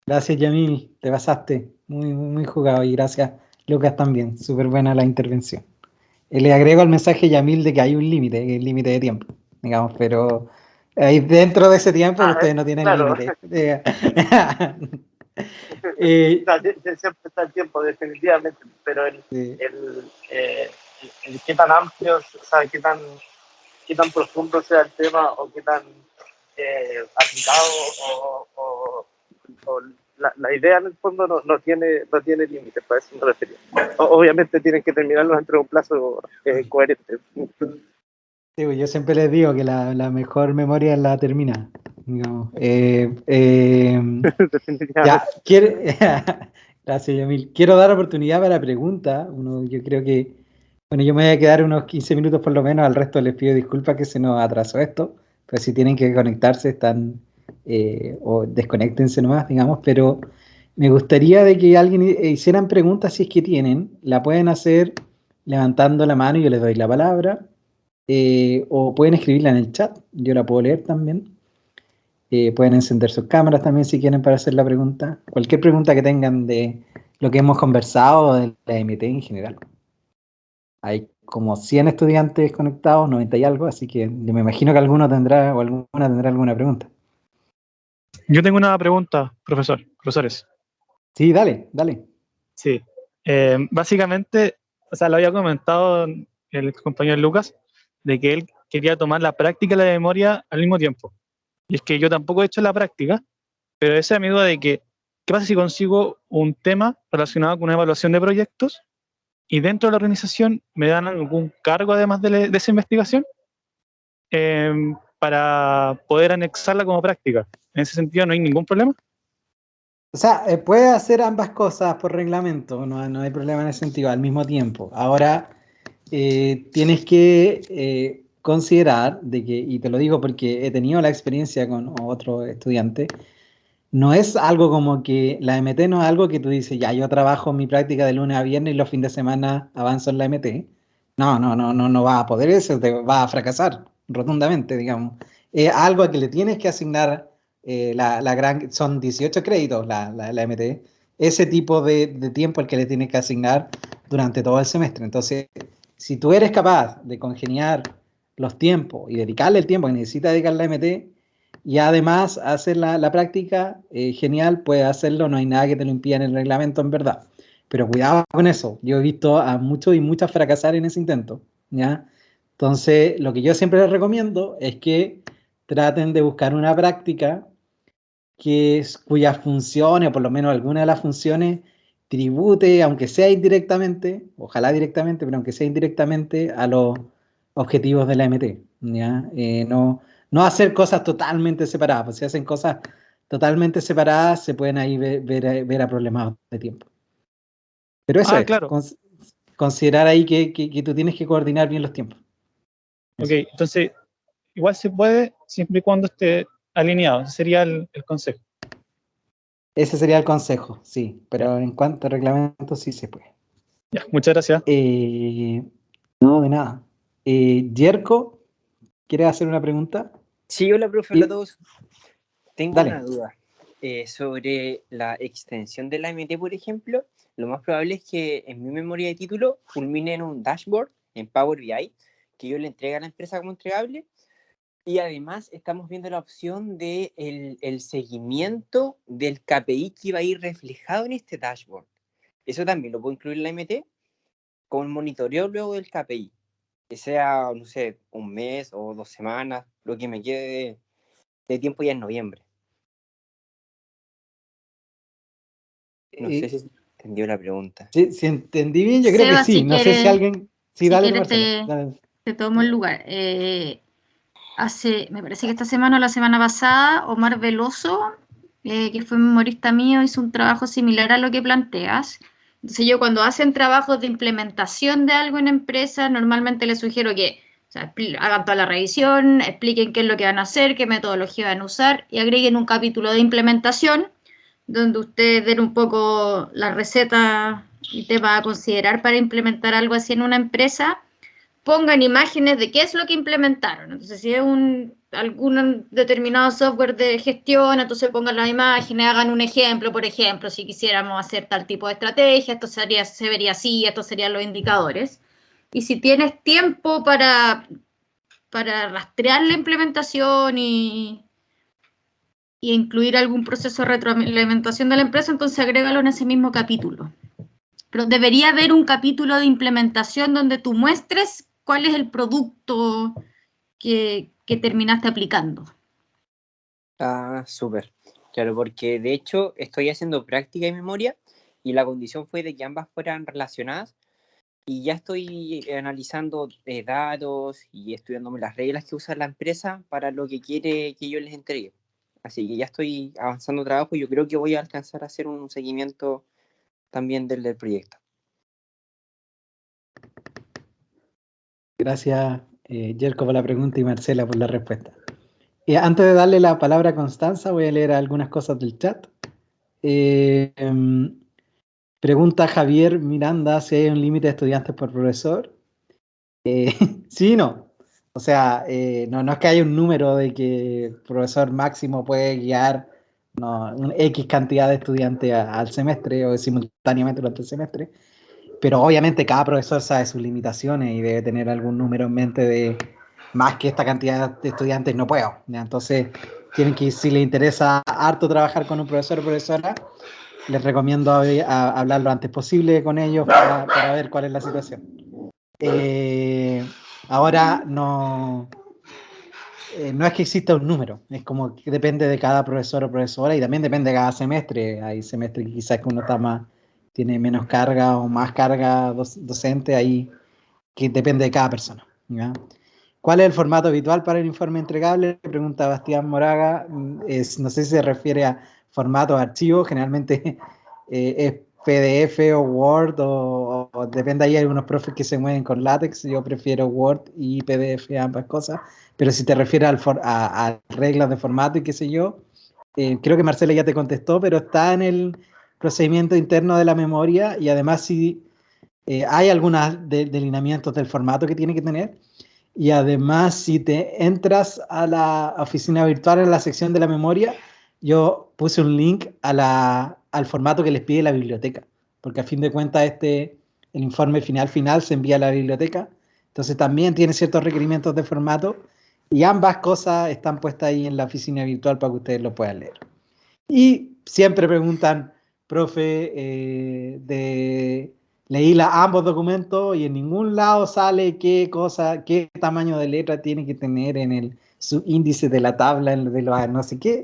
Gracias, Yamil, te pasaste, muy jugado, y gracias, Lucas, también, súper buena la intervención. Le agrego al mensaje, Yamil, de que hay un límite, el límite de tiempo, digamos, pero ahí dentro de ese tiempo ustedes no tienen claro. límite. Siempre está el tiempo, definitivamente, pero el qué tan amplio, o sea, qué tan profundo sea el tema, o qué tan aplicado, o la idea en el fondo no tiene límites, para eso me refería. Obviamente tienen que terminarlo dentro de un plazo coherente. Sí, yo siempre les digo que la mejor memoria es la terminada, digamos. Ya, gracias, Yamil. Quiero dar oportunidad para preguntas. Yo creo que, bueno, yo me voy a quedar unos 15 minutos por lo menos, al resto les pido disculpas que se nos atrasó esto, pero si tienen que conectarse, o desconéctense nomás, digamos, pero me gustaría de que alguien hicieran preguntas, si es que tienen, la pueden hacer levantando la mano y yo les doy la palabra, o pueden escribirla en el chat, yo la puedo leer también. Pueden encender sus cámaras también si quieren para hacer la pregunta. Cualquier pregunta que tengan de lo que hemos conversado o de la MT en general. Hay como 100 estudiantes conectados, 90 y algo, así que yo me imagino que alguno tendrá o alguna tendrá alguna pregunta. Yo tengo una pregunta, profesores. Sí, dale. Sí. Básicamente, o sea, lo había comentado el compañero Lucas, de que él quería tomar la práctica y la memoria al mismo tiempo. Y es que yo tampoco he hecho la práctica, pero esa es mi duda de que, ¿qué pasa si consigo un tema relacionado con una evaluación de proyectos y dentro de la organización me dan algún cargo además de esa investigación para poder anexarla como práctica? En ese sentido, ¿no hay ningún problema? O sea, puede hacer ambas cosas por reglamento, no hay problema en ese sentido, al mismo tiempo. Ahora, tienes que considerar de que, y te lo digo porque he tenido la experiencia con otro estudiante, no es algo como que la MT no es algo que tú dices, ya yo trabajo mi práctica de lunes a viernes y los fines de semana avanzo en la MT. No va a poder eso, te va a fracasar rotundamente, digamos. Es algo a que le tienes que asignar son 18 créditos la MT, ese tipo de tiempo al que le tienes que asignar durante todo el semestre. Entonces, si tú eres capaz de congeniar los tiempos y dedicarle el tiempo que necesita dedicar la MT, y además hacer la práctica, genial, puedes hacerlo, no hay nada que te lo impida en el reglamento, en verdad. Pero cuidado con eso, yo he visto a muchos y muchas fracasar en ese intento, ¿ya? Entonces, lo que yo siempre les recomiendo es que traten de buscar una práctica cuyas funciones, o por lo menos alguna de las funciones, tribute, aunque sea indirectamente, ojalá directamente, pero aunque sea indirectamente, a los objetivos de la MT, ¿ya? No hacer cosas totalmente separadas, pues si hacen cosas totalmente separadas, se pueden ahí ver a problemas de tiempo. Pero eso es, claro. considerar ahí que tú tienes que coordinar bien los tiempos. Ok, entonces, igual se puede siempre y cuando esté alineado, ese sería el consejo. Ese sería el consejo, sí, pero en cuanto a reglamento sí se puede. Ya, muchas gracias. No, de nada. Yerko, ¿quieres hacer una pregunta? Sí, hola, profe, hola a todos. Tengo Dale. una duda sobre la extensión de la MT, por ejemplo. Lo más probable es que en mi memoria de título culmine en un dashboard en Power BI que yo le entregue a la empresa como entregable. Y además estamos viendo la opción de el seguimiento del KPI que va a ir reflejado en este dashboard. ¿Eso también lo puedo incluir en la MT? Con monitoreo luego del KPI. Que sea, no sé, un mes o 2 semanas, lo que me quede de tiempo ya en noviembre. No sé si entendió la pregunta. Si entendí bien, yo creo Seba, que sí. si No sé quieres, si alguien... Sí, si dale, quieres Marcela. te tomo el lugar. Me parece que esta semana o la semana pasada, Omar Veloso, que fue memorista mío, hizo un trabajo similar a lo que planteas. Entonces yo cuando hacen trabajos de implementación de algo en empresa, normalmente les sugiero que O sea, hagan toda la revisión, expliquen qué es lo que van a hacer, qué metodología van a usar y agreguen un capítulo de implementación donde ustedes den un poco la receta y temas a considerar para implementar algo así en una empresa. Pongan imágenes de qué es lo que implementaron. Entonces, si es algún determinado software de gestión, entonces pongan las imágenes, hagan un ejemplo, por ejemplo, si quisiéramos hacer tal tipo de estrategia, esto se vería así, estos serían los indicadores. Y si tienes tiempo para rastrear la implementación y incluir algún proceso de retroalimentación de la empresa, entonces agrégalo en ese mismo capítulo. Pero debería haber un capítulo de implementación donde tú muestres cuál es el producto que terminaste aplicando. Ah, súper. Claro, porque de hecho estoy haciendo práctica y memoria y la condición fue de que ambas fueran relacionadas y ya estoy analizando datos y estudiándome las reglas que usa la empresa para lo que quiere que yo les entregue. Así que ya estoy avanzando trabajo y yo creo que voy a alcanzar a hacer un seguimiento también del proyecto. Gracias, Jerko, por la pregunta y Marcela por la respuesta. Antes de darle la palabra a Constanza, voy a leer algunas cosas del chat. Pregunta Javier Miranda si hay un límite de estudiantes por profesor. Sí y no. O sea, no es que haya un número de que el profesor máximo puede guiar un X cantidad de estudiantes al semestre o simultáneamente durante el semestre, pero obviamente cada profesor sabe sus limitaciones y debe tener algún número en mente de más que esta cantidad de estudiantes no puedo. ¿Ya? Entonces, tienen que, si les interesa harto trabajar con un profesor o profesora, les recomiendo hablar lo antes posible con ellos para ver cuál es la situación. Ahora no es que exista un número, es como que depende de cada profesor o profesora y también depende de cada semestre. Hay semestres que quizás que uno tiene menos carga o más carga docente, ahí que depende de cada persona. ¿Ya? ¿Cuál es el formato habitual para el informe entregable? Pregunta Bastián Moraga. No sé si se refiere a formato de archivo, generalmente es PDF o Word, o depende, ahí hay unos profes que se mueven con látex, yo prefiero Word y PDF, ambas cosas, pero si te refieres a reglas de formato y qué sé yo, creo que Marcela ya te contestó, pero está en el procedimiento interno de la memoria y además si hay algunos delineamientos del formato que tiene que tener. Y además, si te entras a la oficina virtual en la sección de la memoria, yo puse un link al formato que les pide la biblioteca, porque a fin de cuentas el informe final se envía a la biblioteca, entonces también tiene ciertos requerimientos de formato y ambas cosas están puestas ahí en la oficina virtual para que ustedes lo puedan leer. Y siempre preguntan, profe, leí ambos documentos y en ningún lado sale qué tamaño de letra tiene que tener en su índice de la tabla, de los no sé qué.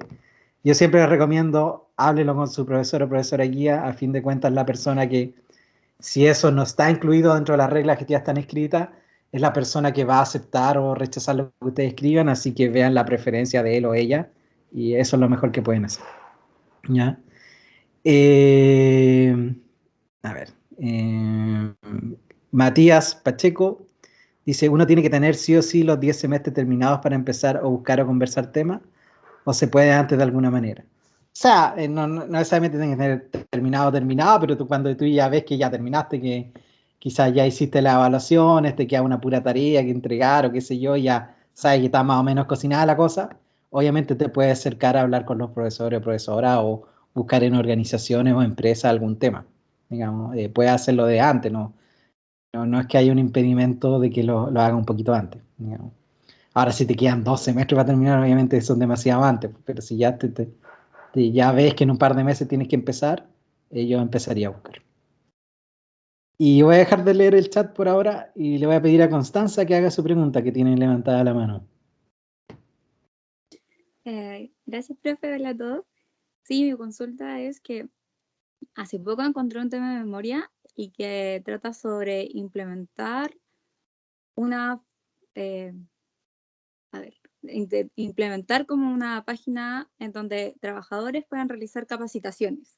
Yo siempre les recomiendo, háblelo con su profesor o profesora guía, a fin de cuentas la persona que, si eso no está incluido dentro de las reglas que ya están escritas, es la persona que va a aceptar o rechazar lo que ustedes escriban, así que vean la preferencia de él o ella, y eso es lo mejor que pueden hacer. ¿Ya? A ver. Matías Pacheco dice, ¿uno tiene que tener sí o sí los 10 semestres terminados para empezar o buscar o conversar temas? ¿O se puede antes de alguna manera? O sea, no necesariamente tienes que tener terminado, pero cuando tú ya ves que ya terminaste, que quizás ya hiciste la evaluación, te queda una pura tarea que entregar o qué sé yo, ya sabes que está más o menos cocinada la cosa, obviamente te puedes acercar a hablar con los profesores o profesoras o buscar en organizaciones o empresas algún tema. Digamos, puedes hacerlo de antes, no es que haya un impedimento de que lo haga un poquito antes. Digamos. Ahora, si te quedan 2 semestres para terminar, obviamente son demasiado antes, pero si ya ya ves que en un par de meses tienes que empezar, yo empezaría a buscar. Y voy a dejar de leer el chat por ahora y le voy a pedir a Constanza que haga su pregunta, que tiene levantada la mano. Gracias, profe. Hola a todos. Sí, mi consulta es que hace poco encontré un tema de memoria y que trata sobre implementar implementar como una página en donde trabajadores puedan realizar capacitaciones.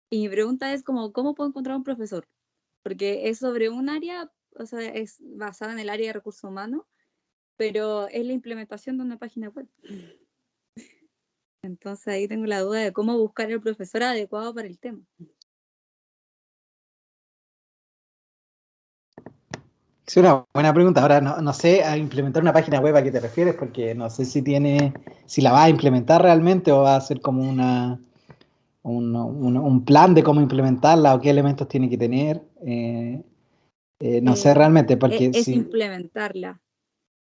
Y mi pregunta es como, ¿cómo puedo encontrar un profesor? Porque es sobre un área o sea, es basada en el área de recursos humanos, pero es la implementación de una página web. Entonces ahí tengo la duda de cómo buscar el profesor adecuado para el tema. Es una buena pregunta. Ahora no sé a implementar una página web a qué te refieres, porque no sé si la vas a implementar realmente o va a ser como un plan de cómo implementarla o qué elementos tiene que tener. No sé realmente, porque Es si implementarla.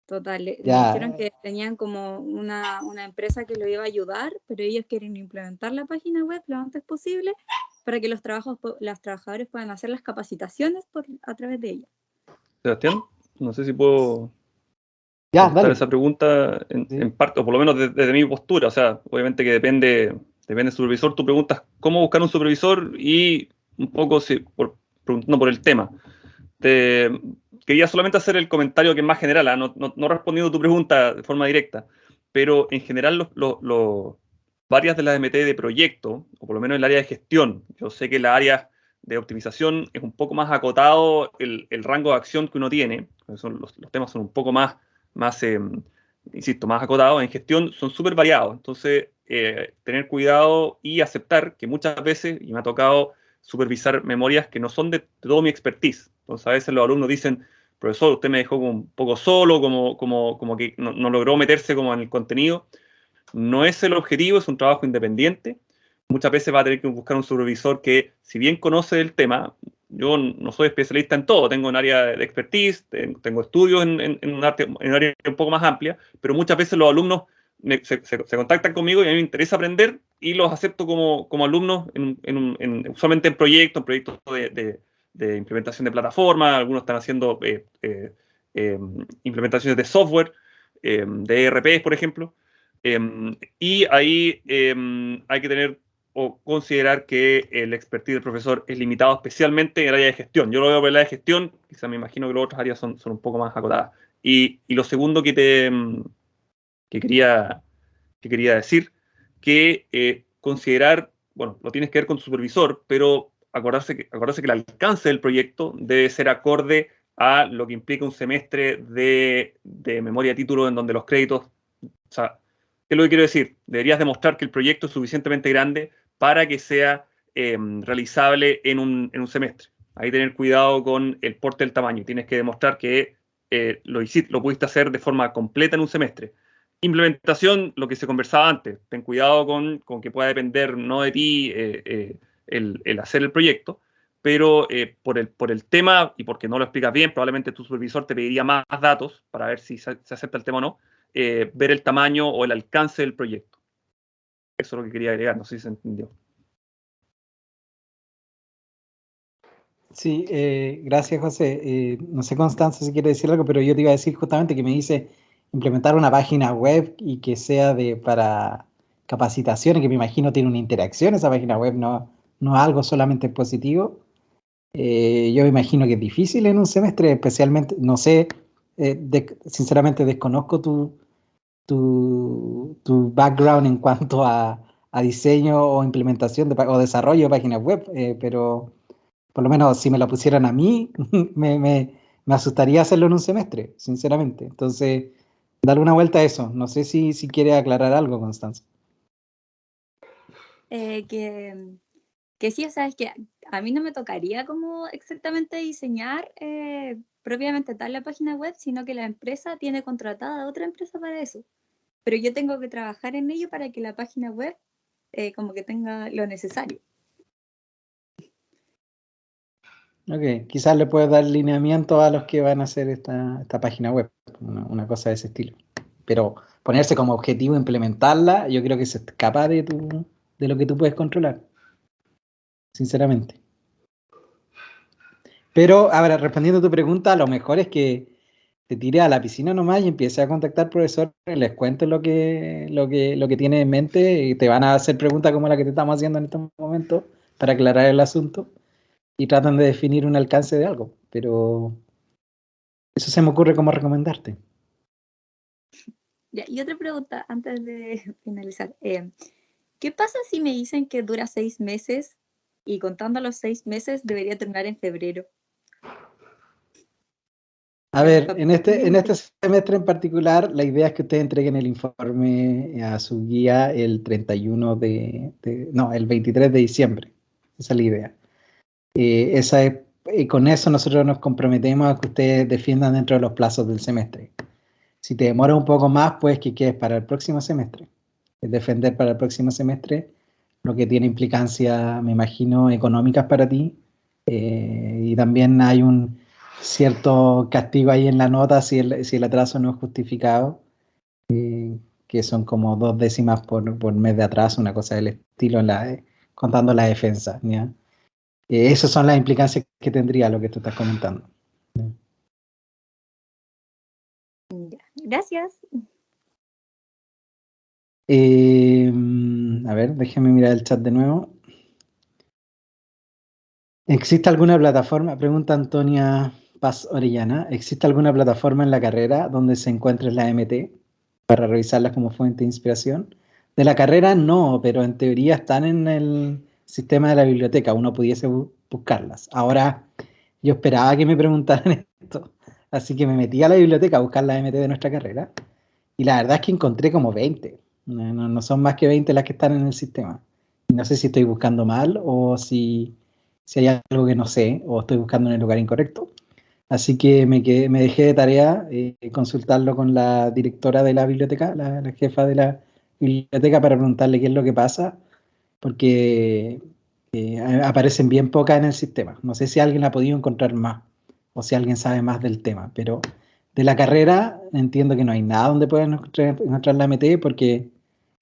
Total, me ya, dijeron que tenían como una empresa que lo iba a ayudar, pero ellos quieren implementar la página web lo antes posible para que los trabajadores puedan hacer las capacitaciones a través de ella. Sebastián, no sé si puedo dale. contestar esa pregunta Sí. en parte, o por lo menos desde mi postura. O sea, obviamente que depende del supervisor. Tú preguntas cómo buscar un supervisor y un poco preguntando por el tema. Quería solamente hacer el comentario que es más general, ¿eh? No respondiendo a tu pregunta de forma directa, pero en general varias de las MT de proyecto, o por lo menos el área de gestión, yo sé que la área de optimización es un poco más acotado el rango de acción que uno tiene, los temas son un poco más insisto, más acotados. En gestión son súper variados, entonces tener cuidado y aceptar que muchas veces, y me ha tocado supervisar memorias que no son de todo mi expertise. Entonces a veces los alumnos dicen, profesor, usted me dejó un poco solo, como que no logró meterse como en el contenido. No es el objetivo, es un trabajo independiente. Muchas veces va a tener que buscar un supervisor que, si bien conoce el tema, yo no soy especialista en todo, tengo un área de expertise, tengo estudios en un área un poco más amplia, pero muchas veces los alumnos se contactan conmigo y a mí me interesa aprender y los acepto como alumnos usualmente en proyectos de implementación de plataforma. Algunos están haciendo implementaciones de software, de ERPs, por ejemplo. Y ahí hay que tener o considerar que el expertise del profesor es limitado especialmente en el área de gestión. Yo lo veo por el área de gestión, quizá me imagino que las otras áreas son un poco más acotadas. Y lo segundo que quería decir, que considerar, bueno, lo tienes que ver con tu supervisor, pero acordarse que el alcance del proyecto debe ser acorde a lo que implica un semestre de memoria de título en donde los créditos, o sea, ¿qué es lo que quiero decir? Deberías demostrar que el proyecto es suficientemente grande para que sea realizable en un semestre. Ahí tener cuidado con el porte del tamaño. Tienes que demostrar que lo pudiste hacer de forma completa en un semestre. Implementación, lo que se conversaba antes. Ten cuidado con que pueda depender no de ti el hacer el proyecto, pero por el tema y porque no lo explicas bien, probablemente tu supervisor te pediría más datos para ver si se acepta el tema o no. Ver el tamaño o el alcance del proyecto. Eso es lo que quería agregar, no sé si se entendió. Sí, gracias, José. No sé, Constanza, si quiere decir algo, pero yo te iba a decir justamente que me dice implementar una página web y que sea para capacitaciones, que me imagino tiene una interacción esa página web, no algo solamente positivo. Yo me imagino que es difícil en un semestre, especialmente, no sé, sinceramente desconozco tu background en cuanto a diseño o implementación o desarrollo de páginas web, pero por lo menos si me la pusieran a mí, me asustaría hacerlo en un semestre, sinceramente. Entonces, darle una vuelta a eso. No sé si quiere aclarar algo, Constanza. Que sí, o sea, es que a mí no me tocaría como exactamente diseñar propiamente tal la página web, sino que la empresa tiene contratada a otra empresa para eso. Pero yo tengo que trabajar en ello para que la página web como que tenga lo necesario. Ok, quizás le puedes dar lineamiento a los que van a hacer esta página web, una cosa de ese estilo. Pero ponerse como objetivo implementarla, yo creo que se escapa de lo que tú puedes controlar, sinceramente. Pero ahora, respondiendo a tu pregunta, lo mejor es que te tires a la piscina nomás y empieces a contactar profesores, les cuentes lo que tienes en mente y te van a hacer preguntas como la que te estamos haciendo en este momento para aclarar el asunto y tratan de definir un alcance de algo. Pero eso se me ocurre como recomendarte. Ya, y otra pregunta antes de finalizar. ¿Qué pasa si me dicen que dura 6 meses y contando los 6 meses debería terminar en febrero? A ver, en este semestre en particular, la idea es que ustedes entreguen el informe a su guía el 31 no, el 23 de diciembre. Esa es la idea. Con eso nosotros nos comprometemos a que ustedes defiendan dentro de los plazos del semestre. Si te demora un poco más, pues que quedes para el próximo semestre. Es defender para el próximo semestre, lo que tiene implicancias, me imagino, económicas para ti. Y también hay un cierto castigo ahí en la nota si el atraso no es justificado, que son como 2 décimas por mes de atraso, una cosa del estilo, contando la defensa. ¿ya? Esas son las implicancias que tendría lo que tú estás comentando. Ya, gracias. A ver, déjeme mirar el chat de nuevo. ¿Existe alguna plataforma? Pregunta Antonia Paz Orellana. ¿Existe alguna plataforma en la carrera donde se encuentre la MT para revisarlas como fuente de inspiración? De la carrera no, pero en teoría están en el sistema de la biblioteca. Uno pudiese buscarlas. Ahora, yo esperaba que me preguntaran esto. Así que me metí a la biblioteca a buscar la MT de nuestra carrera. Y la verdad es que encontré como 20. No son más que 20 las que están en el sistema. Y no sé si estoy buscando mal o si hay algo que no sé o estoy buscando en el lugar incorrecto. Así que me dejé de tarea consultarlo con la directora de la biblioteca, la jefa de la biblioteca, para preguntarle qué es lo que pasa, porque aparecen bien pocas en el sistema. No sé si alguien ha podido encontrar más o si alguien sabe más del tema, pero de la carrera entiendo que no hay nada donde puedan encontrar la MT porque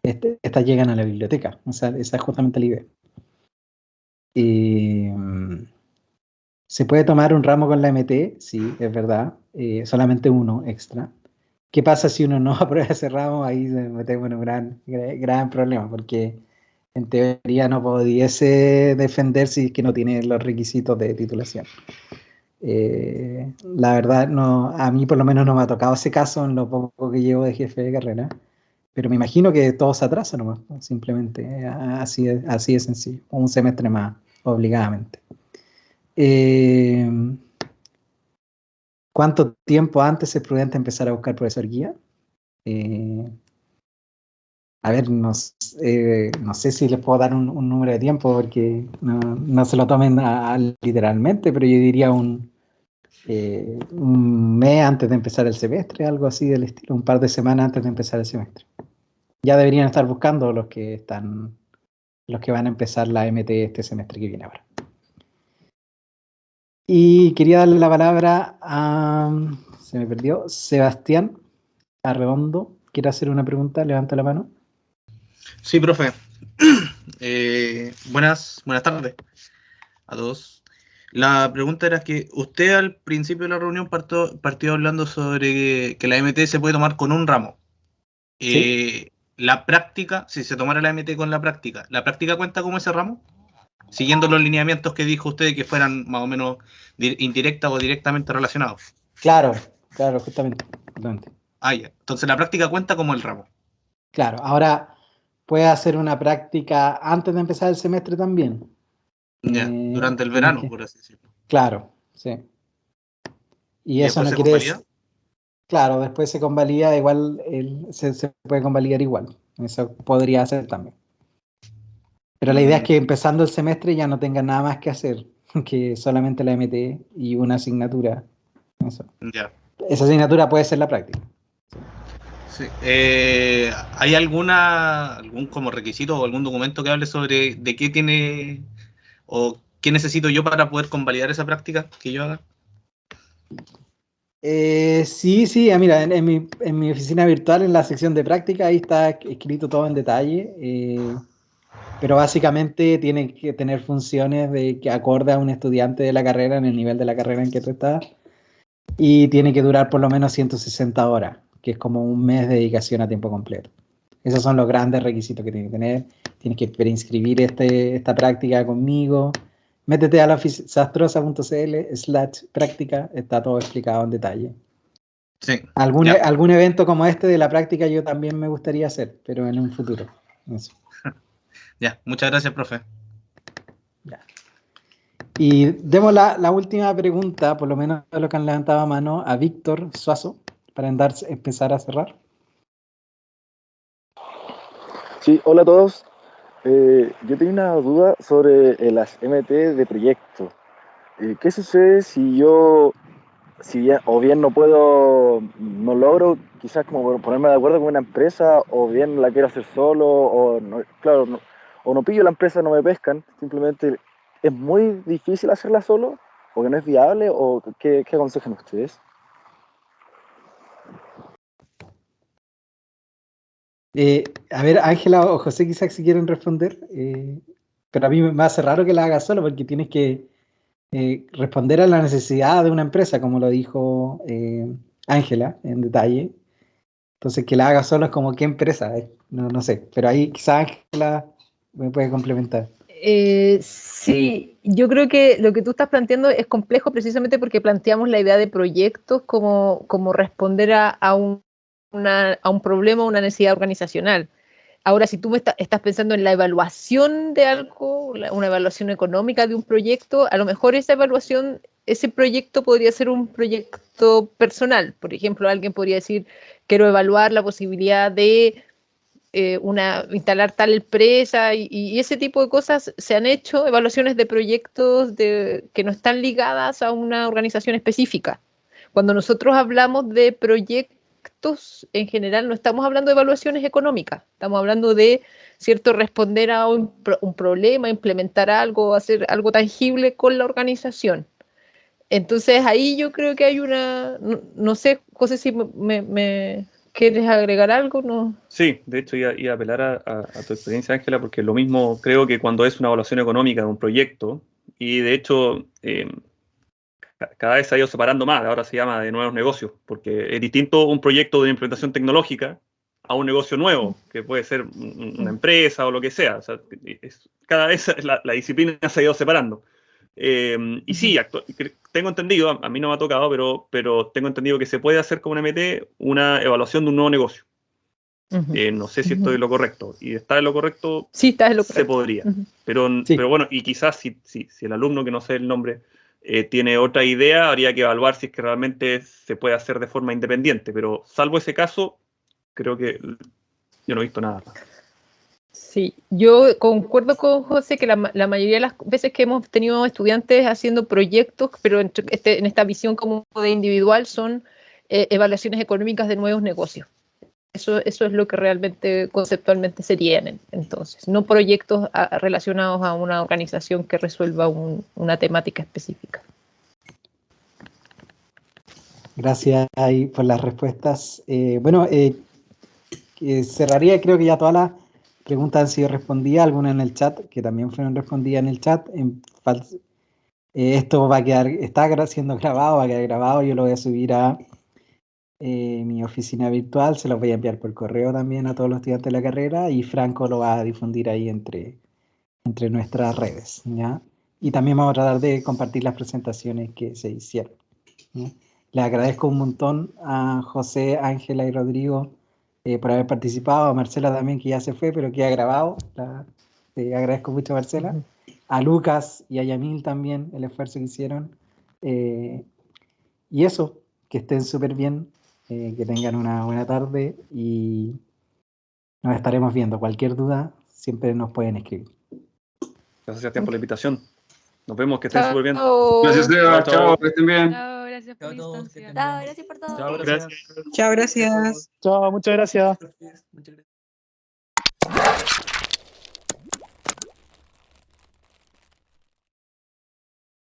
estas llegan a la biblioteca. O sea, esa es justamente la idea. ¿Se puede tomar un ramo con la MT? Sí, es verdad. Solamente uno extra. ¿Qué pasa si uno no aprueba ese ramo? Ahí se metemos en un gran problema, porque en teoría no pudiese defender si es que no tiene los requisitos de titulación. La verdad, no, a mí por lo menos no me ha tocado ese caso en lo poco que llevo de jefe de carrera, pero me imagino que todo se atrasa nomás, simplemente, así de sencillo, un semestre más, obligadamente. ¿Cuánto tiempo antes es prudente empezar a buscar profesor guía? A ver, no sé si les puedo dar un número de tiempo porque no se lo tomen literalmente, pero yo diría un mes antes de empezar el semestre, algo así del estilo, un par de semanas antes de empezar el semestre. Ya deberían estar buscando los que van a empezar la MT este semestre que viene ahora. Y quería darle la palabra a, se me perdió, Sebastián Arredondo. ¿Quiere hacer una pregunta? Levanta la mano. Sí, profe. Buenas tardes a todos. La pregunta era que usted al principio de la reunión partió hablando sobre que la MT se puede tomar con un ramo. ¿Sí? La práctica, si se tomara la MT con ¿la práctica cuenta como ese ramo? Siguiendo los lineamientos que dijo usted que fueran más o menos indirectas o directamente relacionados. Claro, justamente. Ya. Entonces la práctica cuenta como el ramo. Claro, ahora puede hacer una práctica antes de empezar el semestre también. Ya, durante el verano, por así decirlo. Claro, sí. Y eso no quiere decir. Claro, después se convalida igual, se puede convalidar igual. Eso podría hacer también. Pero la idea es que empezando el semestre ya no tengan nada más que hacer que solamente la MT y una asignatura. Eso. Ya. Esa asignatura puede ser la práctica. Sí. ¿Hay algún como requisito o algún documento que hable sobre de qué tiene o qué necesito yo para poder convalidar esa práctica que yo haga? Sí, mira, en mi oficina virtual, en la sección de práctica, ahí está escrito todo en detalle, pero básicamente tiene que tener funciones que acorde a un estudiante de la carrera en el nivel de la carrera en que tú estás, y tiene que durar por lo menos 160 horas, que es como un mes de dedicación a tiempo completo. Esos son los grandes requisitos que tiene que tener. Tienes que preinscribir esta práctica conmigo. Métete a la sastrosa.cl/práctica, está todo explicado en detalle. Sí. Algún evento como este de la práctica yo también me gustaría hacer, pero en un futuro. Eso. Ya, muchas gracias, profe. Ya. Y demos la última pregunta, por lo menos de lo que han levantado mano, a Víctor Suazo, para empezar a cerrar. Sí, hola a todos. Yo tenía una duda sobre las MT de proyecto. ¿Qué sucede si yo, si bien, o bien no logro quizás como ponerme de acuerdo con una empresa, o bien la quiero hacer solo, o no, claro, o no pillo la empresa, no me pescan, simplemente es muy difícil hacerla solo, o que no es viable, o qué aconsejan ustedes? A ver, Ángela o José quizás si quieren responder, pero a mí me hace raro que la hagas solo porque tienes que responder a la necesidad de una empresa, como lo dijo Ángela en detalle. Entonces, que la haga solo es como qué empresa, no sé, pero ahí quizás Ángela me puede complementar. Sí, yo creo que lo que tú estás planteando es complejo precisamente porque planteamos la idea de proyectos como responder a un problema, una necesidad organizacional. Ahora, si tú estás pensando en la evaluación de algo, una evaluación económica de un proyecto, a lo mejor ese proyecto podría ser un proyecto personal. Por ejemplo, alguien podría decir, quiero evaluar la posibilidad de instalar tal empresa y ese tipo de cosas. Se han hecho evaluaciones de proyectos que no están ligadas a una organización específica. Cuando nosotros hablamos de proyectos, en general no estamos hablando de evaluaciones económicas, estamos hablando de, cierto, responder a un problema, implementar algo, hacer algo tangible con la organización. Entonces ahí yo creo que hay no sé, José, si ¿quieres agregar algo? No. Sí, de hecho iba a apelar a tu experiencia, Ángela, porque lo mismo creo que cuando es una evaluación económica de un proyecto, y de hecho cada vez se ha ido separando más, ahora se llama de nuevos negocios, porque es distinto un proyecto de implementación tecnológica a un negocio nuevo, que puede ser una empresa o lo que sea. O sea, cada vez la disciplina se ha ido separando. Y sí, tengo entendido, a mí no me ha tocado, pero tengo entendido que se puede hacer con una MT una evaluación de un nuevo negocio. No sé si estoy en lo correcto. Y está en lo correcto, sí, está en lo correcto. Se podría. Pero bueno, y quizás si el alumno, que no sé el nombre, tiene otra idea, habría que evaluar si es que realmente se puede hacer de forma independiente. Pero salvo ese caso, creo que yo no he visto nada. Sí, yo concuerdo con José que la mayoría de las veces que hemos tenido estudiantes haciendo proyectos, pero en esta visión como de individual, son evaluaciones económicas de nuevos negocios. Eso es lo que realmente conceptualmente serían entonces, no proyectos relacionados a una organización que resuelva una temática específica. Gracias ahí por las respuestas. Bueno, cerraría, creo que ya todas las preguntas han sido respondidas, algunas en el chat, que también fueron respondidas en el chat. Esto va a quedar, está siendo grabado, va a quedar grabado, yo lo voy a subir a mi oficina virtual, se los voy a enviar por correo también a todos los estudiantes de la carrera y Franco lo va a difundir ahí entre nuestras redes, ¿ya? Y también vamos a tratar de compartir las presentaciones que se hicieron, ¿ya? Les agradezco un montón a José, Ángela y Rodrigo por haber participado, a Marcela también, que ya se fue, pero queda grabado. Te agradezco mucho, Marcela. A Lucas y a Yamil también, el esfuerzo que hicieron. Y eso, que estén súper bien, que tengan una buena tarde y nos estaremos viendo. Cualquier duda, siempre nos pueden escribir. Gracias, Sebastián, por la invitación. Nos vemos, que estén súper bien. Gracias, Seba. Chao, que estén bien. Chao, gracias por la instancia. Chao, gracias por todo. Gracias. Chao, gracias. Chao, muchas gracias.